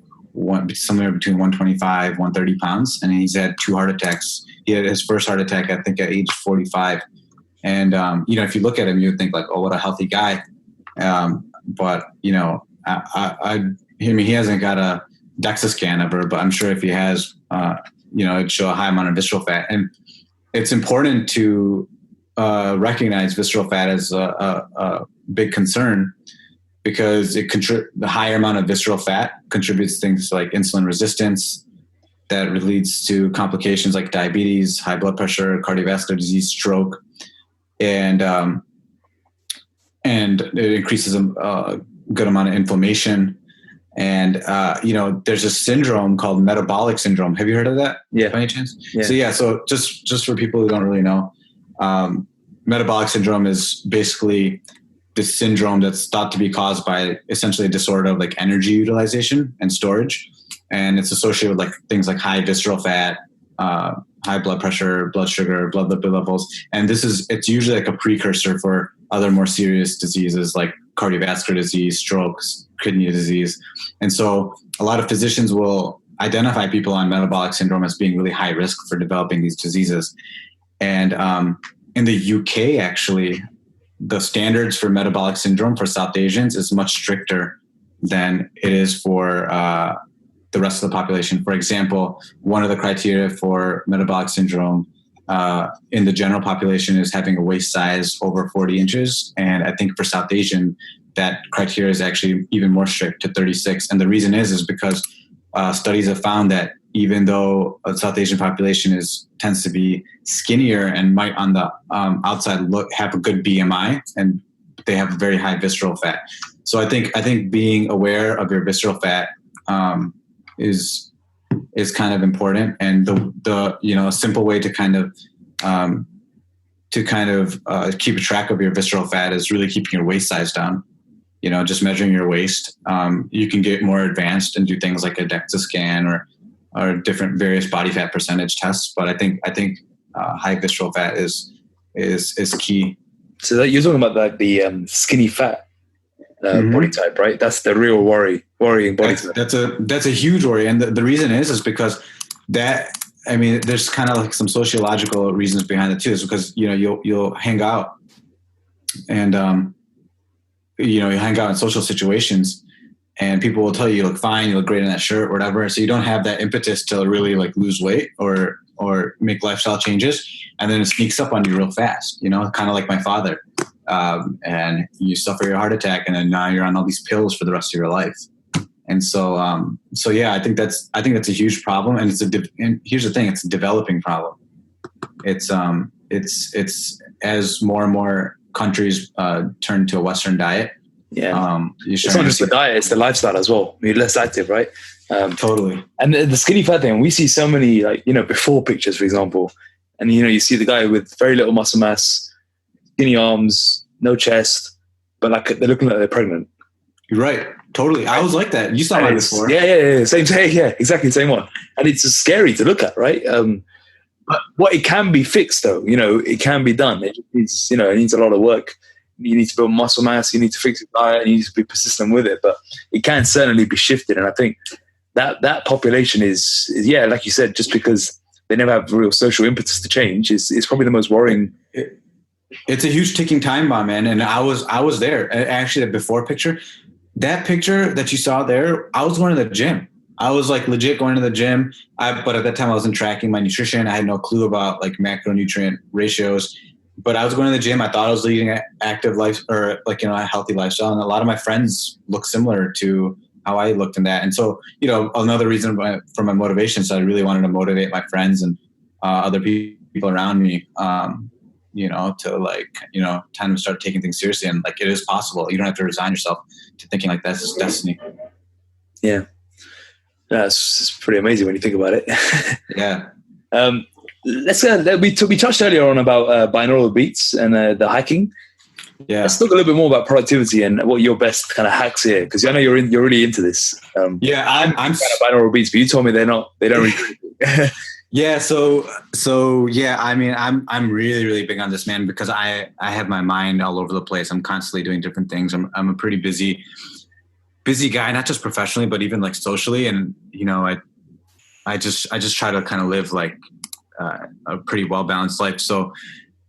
somewhere between 125, 130 pounds, and he's had 2 heart attacks. He had his first heart attack, I think, at age 45. And, if you look at him, you would think like, oh, what a healthy guy. But, he hasn't got a DEXA scan ever, but I'm sure if he has, it'd show a high amount of visceral fat. And it's important to recognize visceral fat as a big concern, because the higher amount of visceral fat contributes to things like insulin resistance that leads to complications like diabetes, high blood pressure, cardiovascular disease, stroke, and it increases a good amount of inflammation. And, there's a syndrome called Metabolic Syndrome. Have you heard of that? Yeah. By any chance? Yeah. So just for people who don't really know, Metabolic Syndrome is basically this syndrome that's thought to be caused by essentially a disorder of like energy utilization and storage. And it's associated with like things like high visceral fat, high blood pressure, blood sugar, blood lipid levels. And it's usually like a precursor for other more serious diseases like cardiovascular disease, strokes, kidney disease. And so a lot of physicians will identify people on metabolic syndrome as being really high risk for developing these diseases. And in the UK, actually, the standards for metabolic syndrome for South Asians is much stricter than it is for the rest of the population. For example, one of the criteria for metabolic syndrome in the general population is having a waist size over 40 inches. And I think for South Asian, that criteria is actually even more strict, to 36. And the reason is because studies have found that even though a South Asian population tends to be skinnier and might on the outside have a good BMI, and they have very high visceral fat. So I think being aware of your visceral fat is kind of important. And the a simple way to kind of keep track of your visceral fat is really keeping your waist size down. Just measuring your waist. You can get more advanced and do things like a DEXA scan or different various body fat percentage tests. But I think high visceral fat is key. So that you're talking about the skinny fat body type, right? That's the real worrying body type. That's a huge worry. And the reason is because there's kind of like some sociological reasons behind it too. Is because, you'll hang out and, you hang out in social situations and people will tell you look fine, you look great in that shirt or whatever. So you don't have that impetus to really like lose weight or make lifestyle changes. And then it sneaks up on you real fast, kind of like my father. And you suffer your heart attack and then now you're on all these pills for the rest of your life. And so yeah, I think that's a huge problem. And and here's the thing, it's a developing problem. It's as more and more countries turn to a Western diet. Yeah, it's not just the diet; it's the lifestyle as well. You're less active, right? Totally. And the skinny fat thing, we see so many before pictures, for example, and you see the guy with very little muscle mass, skinny arms, no chest, but like they're looking like they're pregnant. You're right. Totally. I was like that. You saw mine before. Yeah. Same. Yeah, exactly the same one. And it's just scary to look at, right? But it can be fixed, though. It can be done. It needs, it needs a lot of work. You need to build muscle mass. You need to fix your diet. And you need to be persistent with it. But it can certainly be shifted. And I think that population is like you said, just because they never have real social impetus to change, is probably the most worrying. It's a huge ticking time bomb, man. And I was there. Actually, the before picture, that picture that you saw there, I was going to the gym. I was like legit going to the gym. But at that time I wasn't tracking my nutrition. I had no clue about like macronutrient ratios, but I was going to the gym. I thought I was leading an active life or a healthy lifestyle. And a lot of my friends look similar to how I looked in that. And so, another reason for my motivation. So I really wanted to motivate my friends and other people around me, to time to start taking things seriously. And it is possible. You don't have to resign yourself to thinking like that's just destiny. Yeah. It's pretty amazing when you think about it. Yeah. we touched earlier on about binaural beats and the hiking. Yeah. Let's talk a little bit more about productivity and what your best kind of hacks here, because I know you're really into this. I'm kind of binaural beats, but you told me they don't really. Yeah. So yeah, I mean, I'm really, really big on this, man, because I have my mind all over the place. I'm constantly doing different things. I'm a pretty busy guy, not just professionally, but even like socially. And, you know, I just try to kind of live like a pretty well-balanced life. So,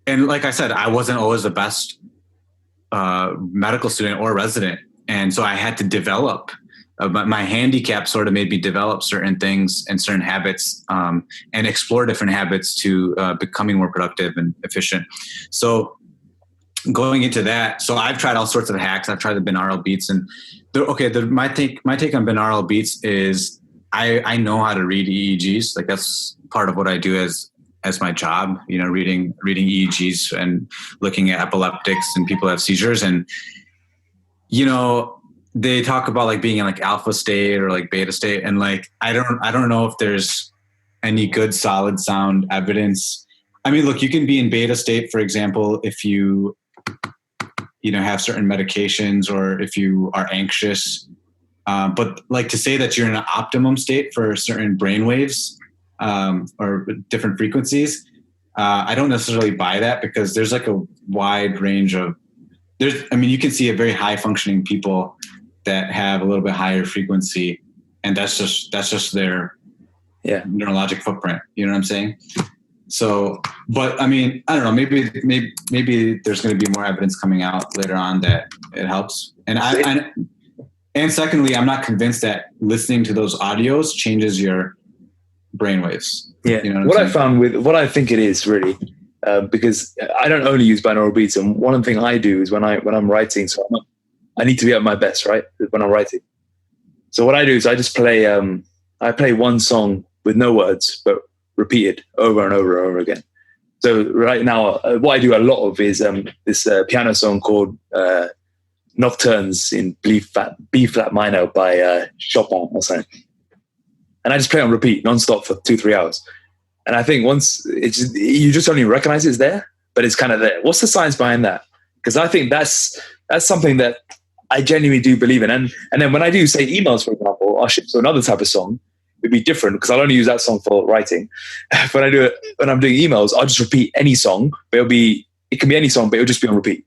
and like I said, I wasn't always the best medical student or resident. And so I had to develop, but my handicap sort of made me develop certain things and certain habits and explore different habits to becoming more productive and efficient. So going into that, so I've tried all sorts of hacks. I've tried the binaural beats, and my take on binaural beats is I know how to read EEGs. Like that's part of what I do as my job, you know, reading EEGs and looking at epileptics and people have seizures. And, you know, they talk about like being in like alpha state or like beta state. And like, I don't know if there's any good solid sound evidence. I mean, look, you can be in beta state, for example, if you have certain medications or if you are anxious. But like to say that you're in an optimum state for certain brain waves, or different frequencies, I don't necessarily buy that, because there's like a wide range of you can see a very high functioning people that have a little bit higher frequency, and that's just their neurologic footprint. You know what I'm saying? So, but I mean, I don't know, maybe there's going to be more evidence coming out later on that it helps. And secondly, I'm not convinced that listening to those audios changes your brainwaves. Yeah. You know what I found with what I think it is really, because I don't only use binaural beats, and one thing I do is when I'm writing, so I need to be at my best, right, when I'm writing. So what I do is I just play I play one song with no words but repeated over and over and over again. So right now, what I do a lot of is this piano song called Nocturnes in B flat minor by Chopin or something. And I just play on repeat nonstop for 2-3 hours. And I think once you just only recognize it's there, but it's kind of there. What's the science behind that? Because I think that's something that I genuinely do believe in. And then when I do say emails, for example, I'll shift to another type of song. It'd be different because I'll only use that song for writing. When I'm doing emails, I'll just repeat any song, but it can be any song, but it'll just be on repeat.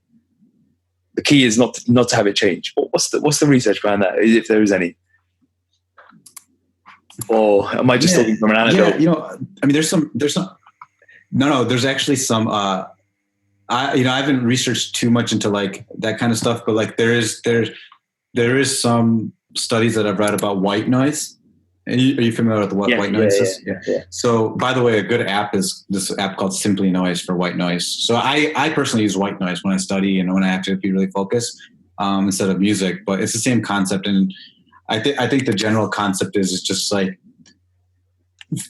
The key is not to have it change. What's the research behind that, if there is any? Or am I just talking from an anecdote? Yeah, I mean, there's actually some, I haven't researched too much into like that kind of stuff, but like there is some studies that I've read about white noise. Are you familiar with what white noise is? Yeah. So by the way, a good app is this app called Simply Noise for white noise. So I personally use white noise when I study and when I have to be really focused, instead of music, but it's the same concept. And I think the general concept is just like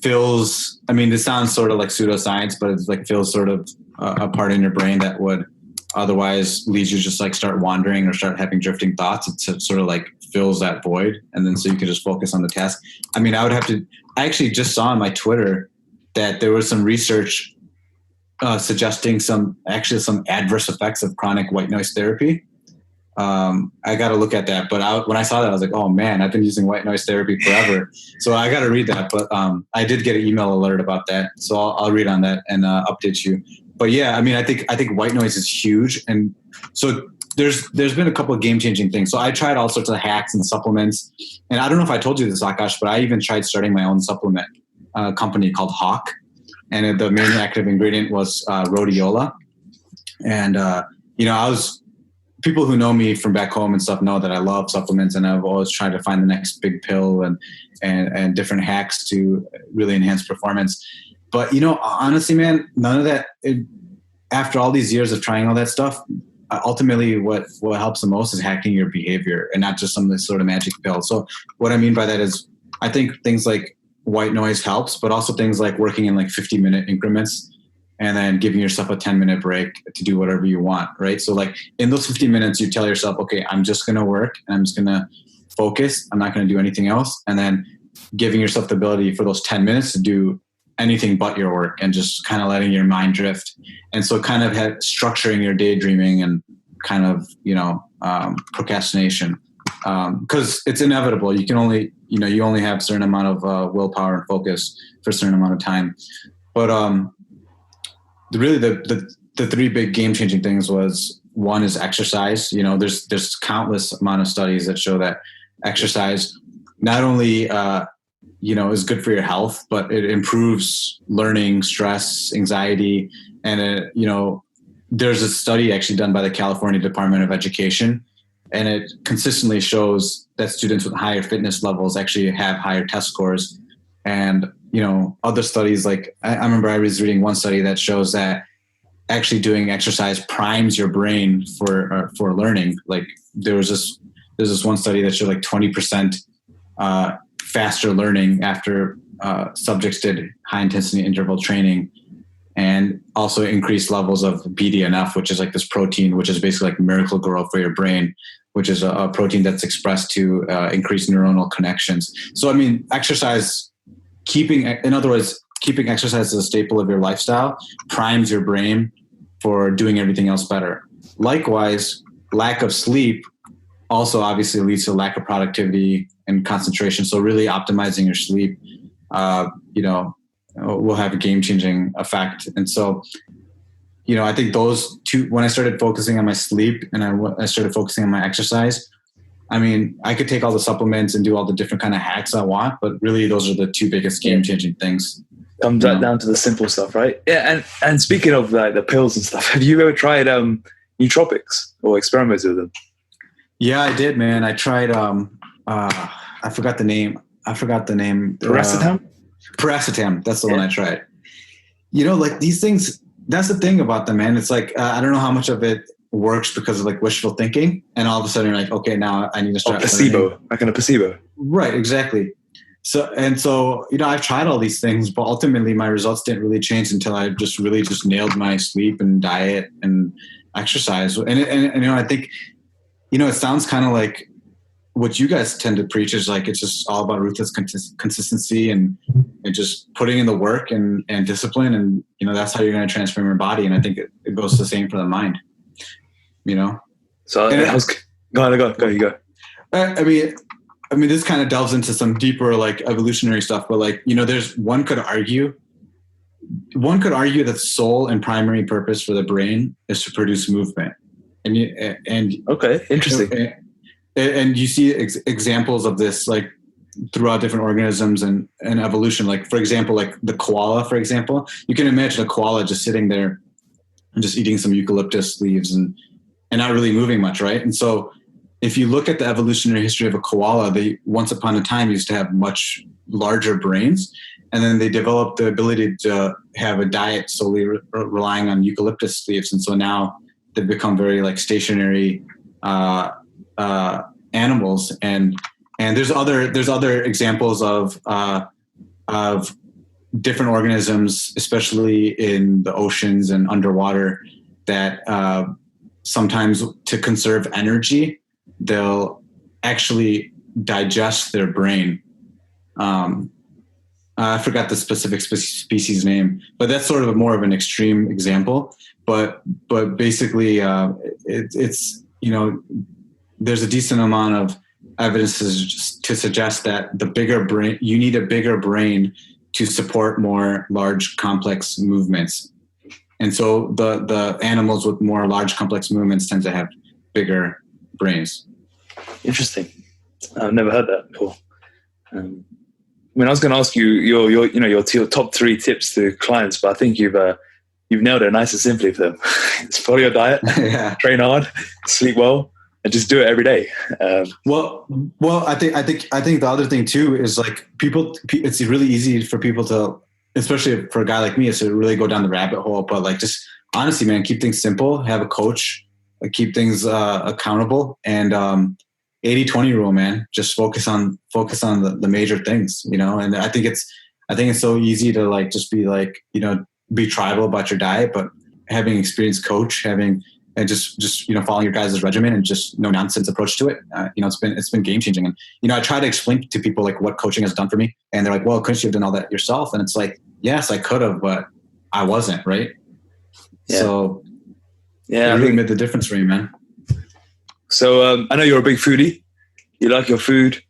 fills, I mean, this sounds sort of like pseudoscience, but it's like fills sort of a part in your brain that would otherwise leads you to just like start wandering or start having drifting thoughts. It sort of like fills that void. And then so you can just focus on the task. I mean, I actually just saw on my Twitter that there was some research suggesting some adverse effects of chronic white noise therapy. I got to look at that. But when I saw that, I was like, oh man, I've been using white noise therapy forever. So I got to read that. But I did get an email alert about that. So I'll read on that and update you. But yeah, I mean, I think white noise is huge. And so there's been a couple of game-changing things. So I tried all sorts of hacks and supplements. And I don't know if I told you this, Akash, but I even tried starting my own supplement company called Hawk. And the main active ingredient was rhodiola. And, people who know me from back home and stuff know that I love supplements, and I've always tried to find the next big pill and different hacks to really enhance performance. But, honestly, man, none of that, after all these years of trying all that stuff, ultimately what helps the most is hacking your behavior and not just some of this sort of magic pill. So what I mean by that is I think things like white noise helps, but also things like working in like 50-minute increments and then giving yourself a 10-minute break to do whatever you want, right? So like in those 50 minutes, you tell yourself, okay, I'm just going to work and I'm just going to focus. I'm not going to do anything else. And then giving yourself the ability for those 10 minutes to do anything but your work and just kind of letting your mind drift. And so kind of structuring your daydreaming and kind of, procrastination. Because it's inevitable. You can only, you only have a certain amount of willpower and focus for a certain amount of time. But really the three big game-changing things was, one is exercise. There's countless amount of studies that show that exercise not only is good for your health, but it improves learning, stress, anxiety, and there's a study actually done by the California Department of Education, and it consistently shows that students with higher fitness levels actually have higher test scores. And other studies, like I remember I was reading one study that shows that actually doing exercise primes your brain for learning. Like there's this one study that showed like 20% faster learning after subjects did high intensity interval training, and also increased levels of BDNF, which is like this protein, which is basically like Miracle Grow for your brain, which is a protein that's expressed to increase neuronal connections. So, I mean, keeping exercise as a staple of your lifestyle primes your brain for doing everything else better. Likewise, lack of sleep also obviously leads to lack of productivity and concentration. So really optimizing your sleep, will have a game-changing effect. And so, I think those two, when I started focusing on my sleep and I started focusing on my exercise, I mean, I could take all the supplements and do all the different kind of hacks I want, but really those are the two biggest game-changing things. Comes down to the simple stuff, right? Yeah. And speaking of like the pills and stuff, have you ever tried nootropics or experimented with them? Yeah, I did, man. I tried, I forgot the name. Paracetam? Paracetam. That's the one I tried. Like these things, that's the thing about them, man. It's like, I don't know how much of it works because of like wishful thinking. And all of a sudden you're like, okay, now I need to start. Placebo, like in a placebo. Right, exactly. So, I've tried all these things, but ultimately my results didn't really change until I just nailed my sleep and diet and exercise. And I think, it sounds kind of like what you guys tend to preach is like, it's just all about ruthless consistency and just putting in the work and discipline. And, that's how you're going to transform your body. And I think it goes the same for the mind, So go, you go. I mean, this kind of delves into some deeper like evolutionary stuff, but like, one could argue that the sole and primary purpose for the brain is to produce movement. And okay, interesting. And you see examples of this like throughout different organisms and evolution. Like for example, like the koala, for example, you can imagine a koala just sitting there and just eating some eucalyptus leaves and not really moving much, right? And so if you look at the evolutionary history of a koala, they once upon a time used to have much larger brains, and then they developed the ability to have a diet solely relying on eucalyptus leaves. And so now they've become very like stationary animals. And there's other examples of different organisms, especially in the oceans and underwater, that sometimes to conserve energy, they'll actually digest their brain. I forgot the specific species name, but that's sort of more of an extreme example. But basically, it's there's a decent amount of evidence to suggest that you need a bigger brain to support more large complex movements. And so the animals with more large complex movements tend to have bigger brains. Interesting. I've never heard that before. I was going to ask you your top 3 tips to clients, but I think you've nailed it nice and simply for them. Just follow your diet, train hard, sleep well, and just do it every day. Well, I think the other thing too is like it's really easy for people to, especially for a guy like me, is to really go down the rabbit hole. But like, just honestly, man, keep things simple. Have a coach. Keep things accountable, and 80-20 rule, man. Just focus on the major things, And I think it's so easy to like just be like be tribal about your diet, but having an experienced coach, and just following your guys' regimen and just no nonsense approach to it, it's been game changing. And I try to explain to people like what coaching has done for me, and they're like, well, couldn't you have done all that yourself? And it's like, yes, I could have, but I wasn't, right? Yeah. So yeah, it really made the difference for me, man. So I know you're a big foodie. You like your food.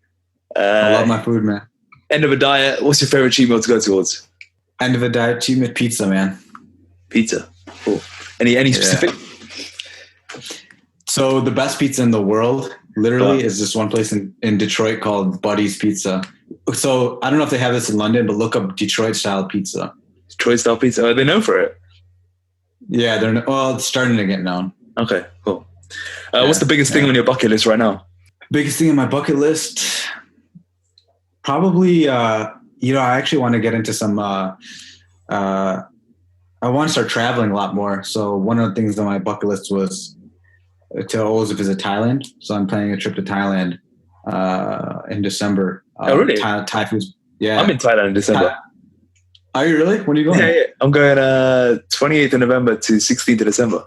I love my food, man. End of a diet. What's your favorite cheat meal to go towards? End of a diet, cheat meal, pizza, man. Pizza. Cool. Any specific? So the best pizza in the world, literally, is this one place in Detroit called Buddy's Pizza. So I don't know if they have this in London, but look up Detroit style pizza. Detroit style pizza. Are they known for it? Yeah, it's starting to get known. Okay, cool. What's the biggest thing on your bucket list right now? Biggest thing on my bucket list, probably, I actually want to get into some, I want to start traveling a lot more. So one of the things on my bucket list was to always visit Thailand. So I'm planning a trip to Thailand in December. Oh, really? Thai food. Yeah. I'm in Thailand in December. Are you really? When are you going? Yeah. I'm going 28th of November to 16th of December.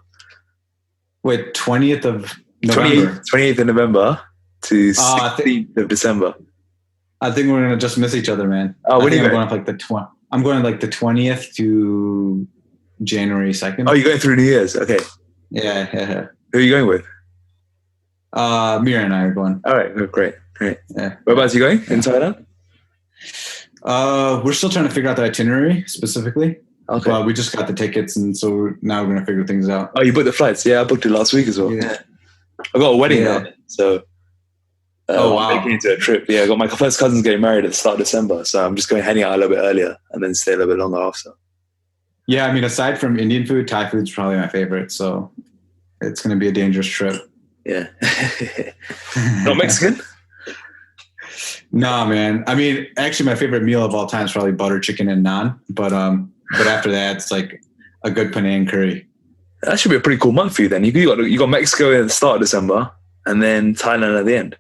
Wait, 20th of November? 28th of November to 16th of December. I think we're going to just miss each other, man. Oh, when are you going? I'm going like the 20th to January 2nd. Oh, you're going through New Year's? Okay. Yeah. Who are you going with? Mira and I are going. All right, great. Yeah. Whereabouts are you going in Thailand? We're still trying to figure out the itinerary specifically. Okay. Well, we just got the tickets, and so now we're going to figure things out. Oh, you booked the flights? Yeah, I booked it last week as well. Yeah. I got a wedding now, so wow. I'm making it to a trip. Yeah, I got my first cousin's getting married at the start of December, so I'm just heading out a little bit earlier and then stay a little bit longer after. Yeah, I mean, aside from Indian food, Thai food's probably my favorite, so it's going to be a dangerous trip. Yeah. Not Mexican? Nah, man. I mean, actually, my favorite meal of all time is probably butter chicken and naan, but after that, it's like a good Penang curry. That should be a pretty cool month for you then. You got Mexico at the start of December and then Thailand at the end.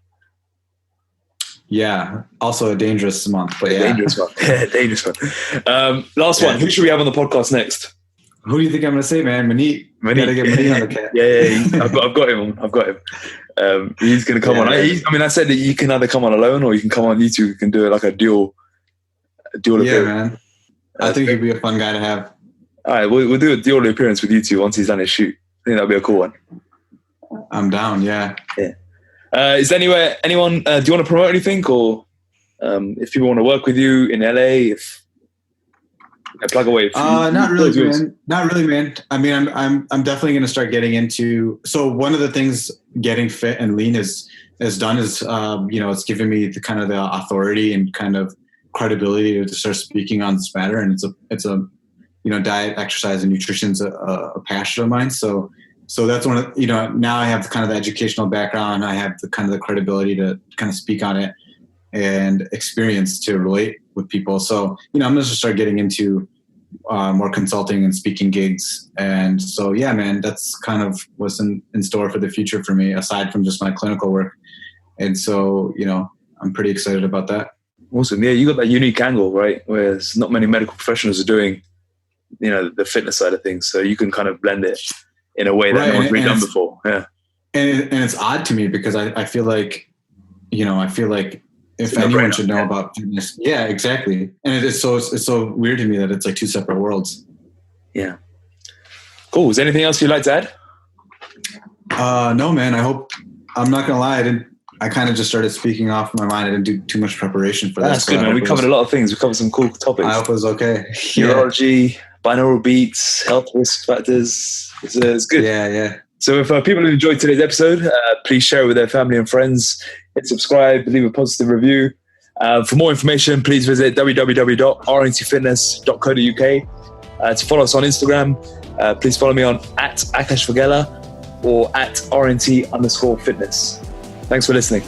Yeah, also a dangerous month, but yeah. Dangerous one. Dangerous one. Last one. Who should we have on the podcast next? Who do you think I'm going to say, man? Manit. Gotta get Manit on the cat. Yeah. I've got him. He's going to come on. I said that you can either come on alone or you can come on YouTube. You can do it like a dual appearance. Yeah, man. I think he'd be a fun guy to have. All right, we'll do a dual appearance with YouTube once he's done his shoot. I think that'll be a cool one. I'm down, yeah. Is there anyone, do you want to promote anything, or if people want to work with you in LA, plug away? Not really, man. I mean, I'm definitely going to start getting into. So one of the things getting fit and lean has done is, it's given me the kind of the authority and kind of credibility to start speaking on this matter. And it's a diet, exercise, and nutrition's a passion of mine. So that's one of, now I have kind of the educational background. I have the kind of the credibility to kind of speak on it and experience to relate with people. So, I'm going to start getting into more consulting and speaking gigs. And so, yeah, man, that's kind of what's in store for the future for me, aside from just my clinical work. And so, I'm pretty excited about that. Awesome. Yeah, you got that unique angle, right? Whereas not many medical professionals are doing, the fitness side of things. So you can kind of blend it in a way that no one's really done before. Yeah. And it's odd to me because I feel like, if anyone should know about fitness. Yeah, exactly. And it's so weird to me that it's like two separate worlds. Yeah. Cool. Is there anything else you'd like to add? No, man. I'm not going to lie. I kind of just started speaking off my mind. I didn't do too much preparation for this. That's good, man. We covered a lot of things. We covered some cool topics. I hope it was okay. Neurology, binaural beats, health risk factors. It's good. Yeah. So if people have enjoyed today's episode, please share it with their family and friends. Hit subscribe, leave a positive review. For more information, please visit www.rntfitness.co.uk. To follow us on Instagram, please follow me on @AkashVagela or @RNT_fitness. Thanks for listening.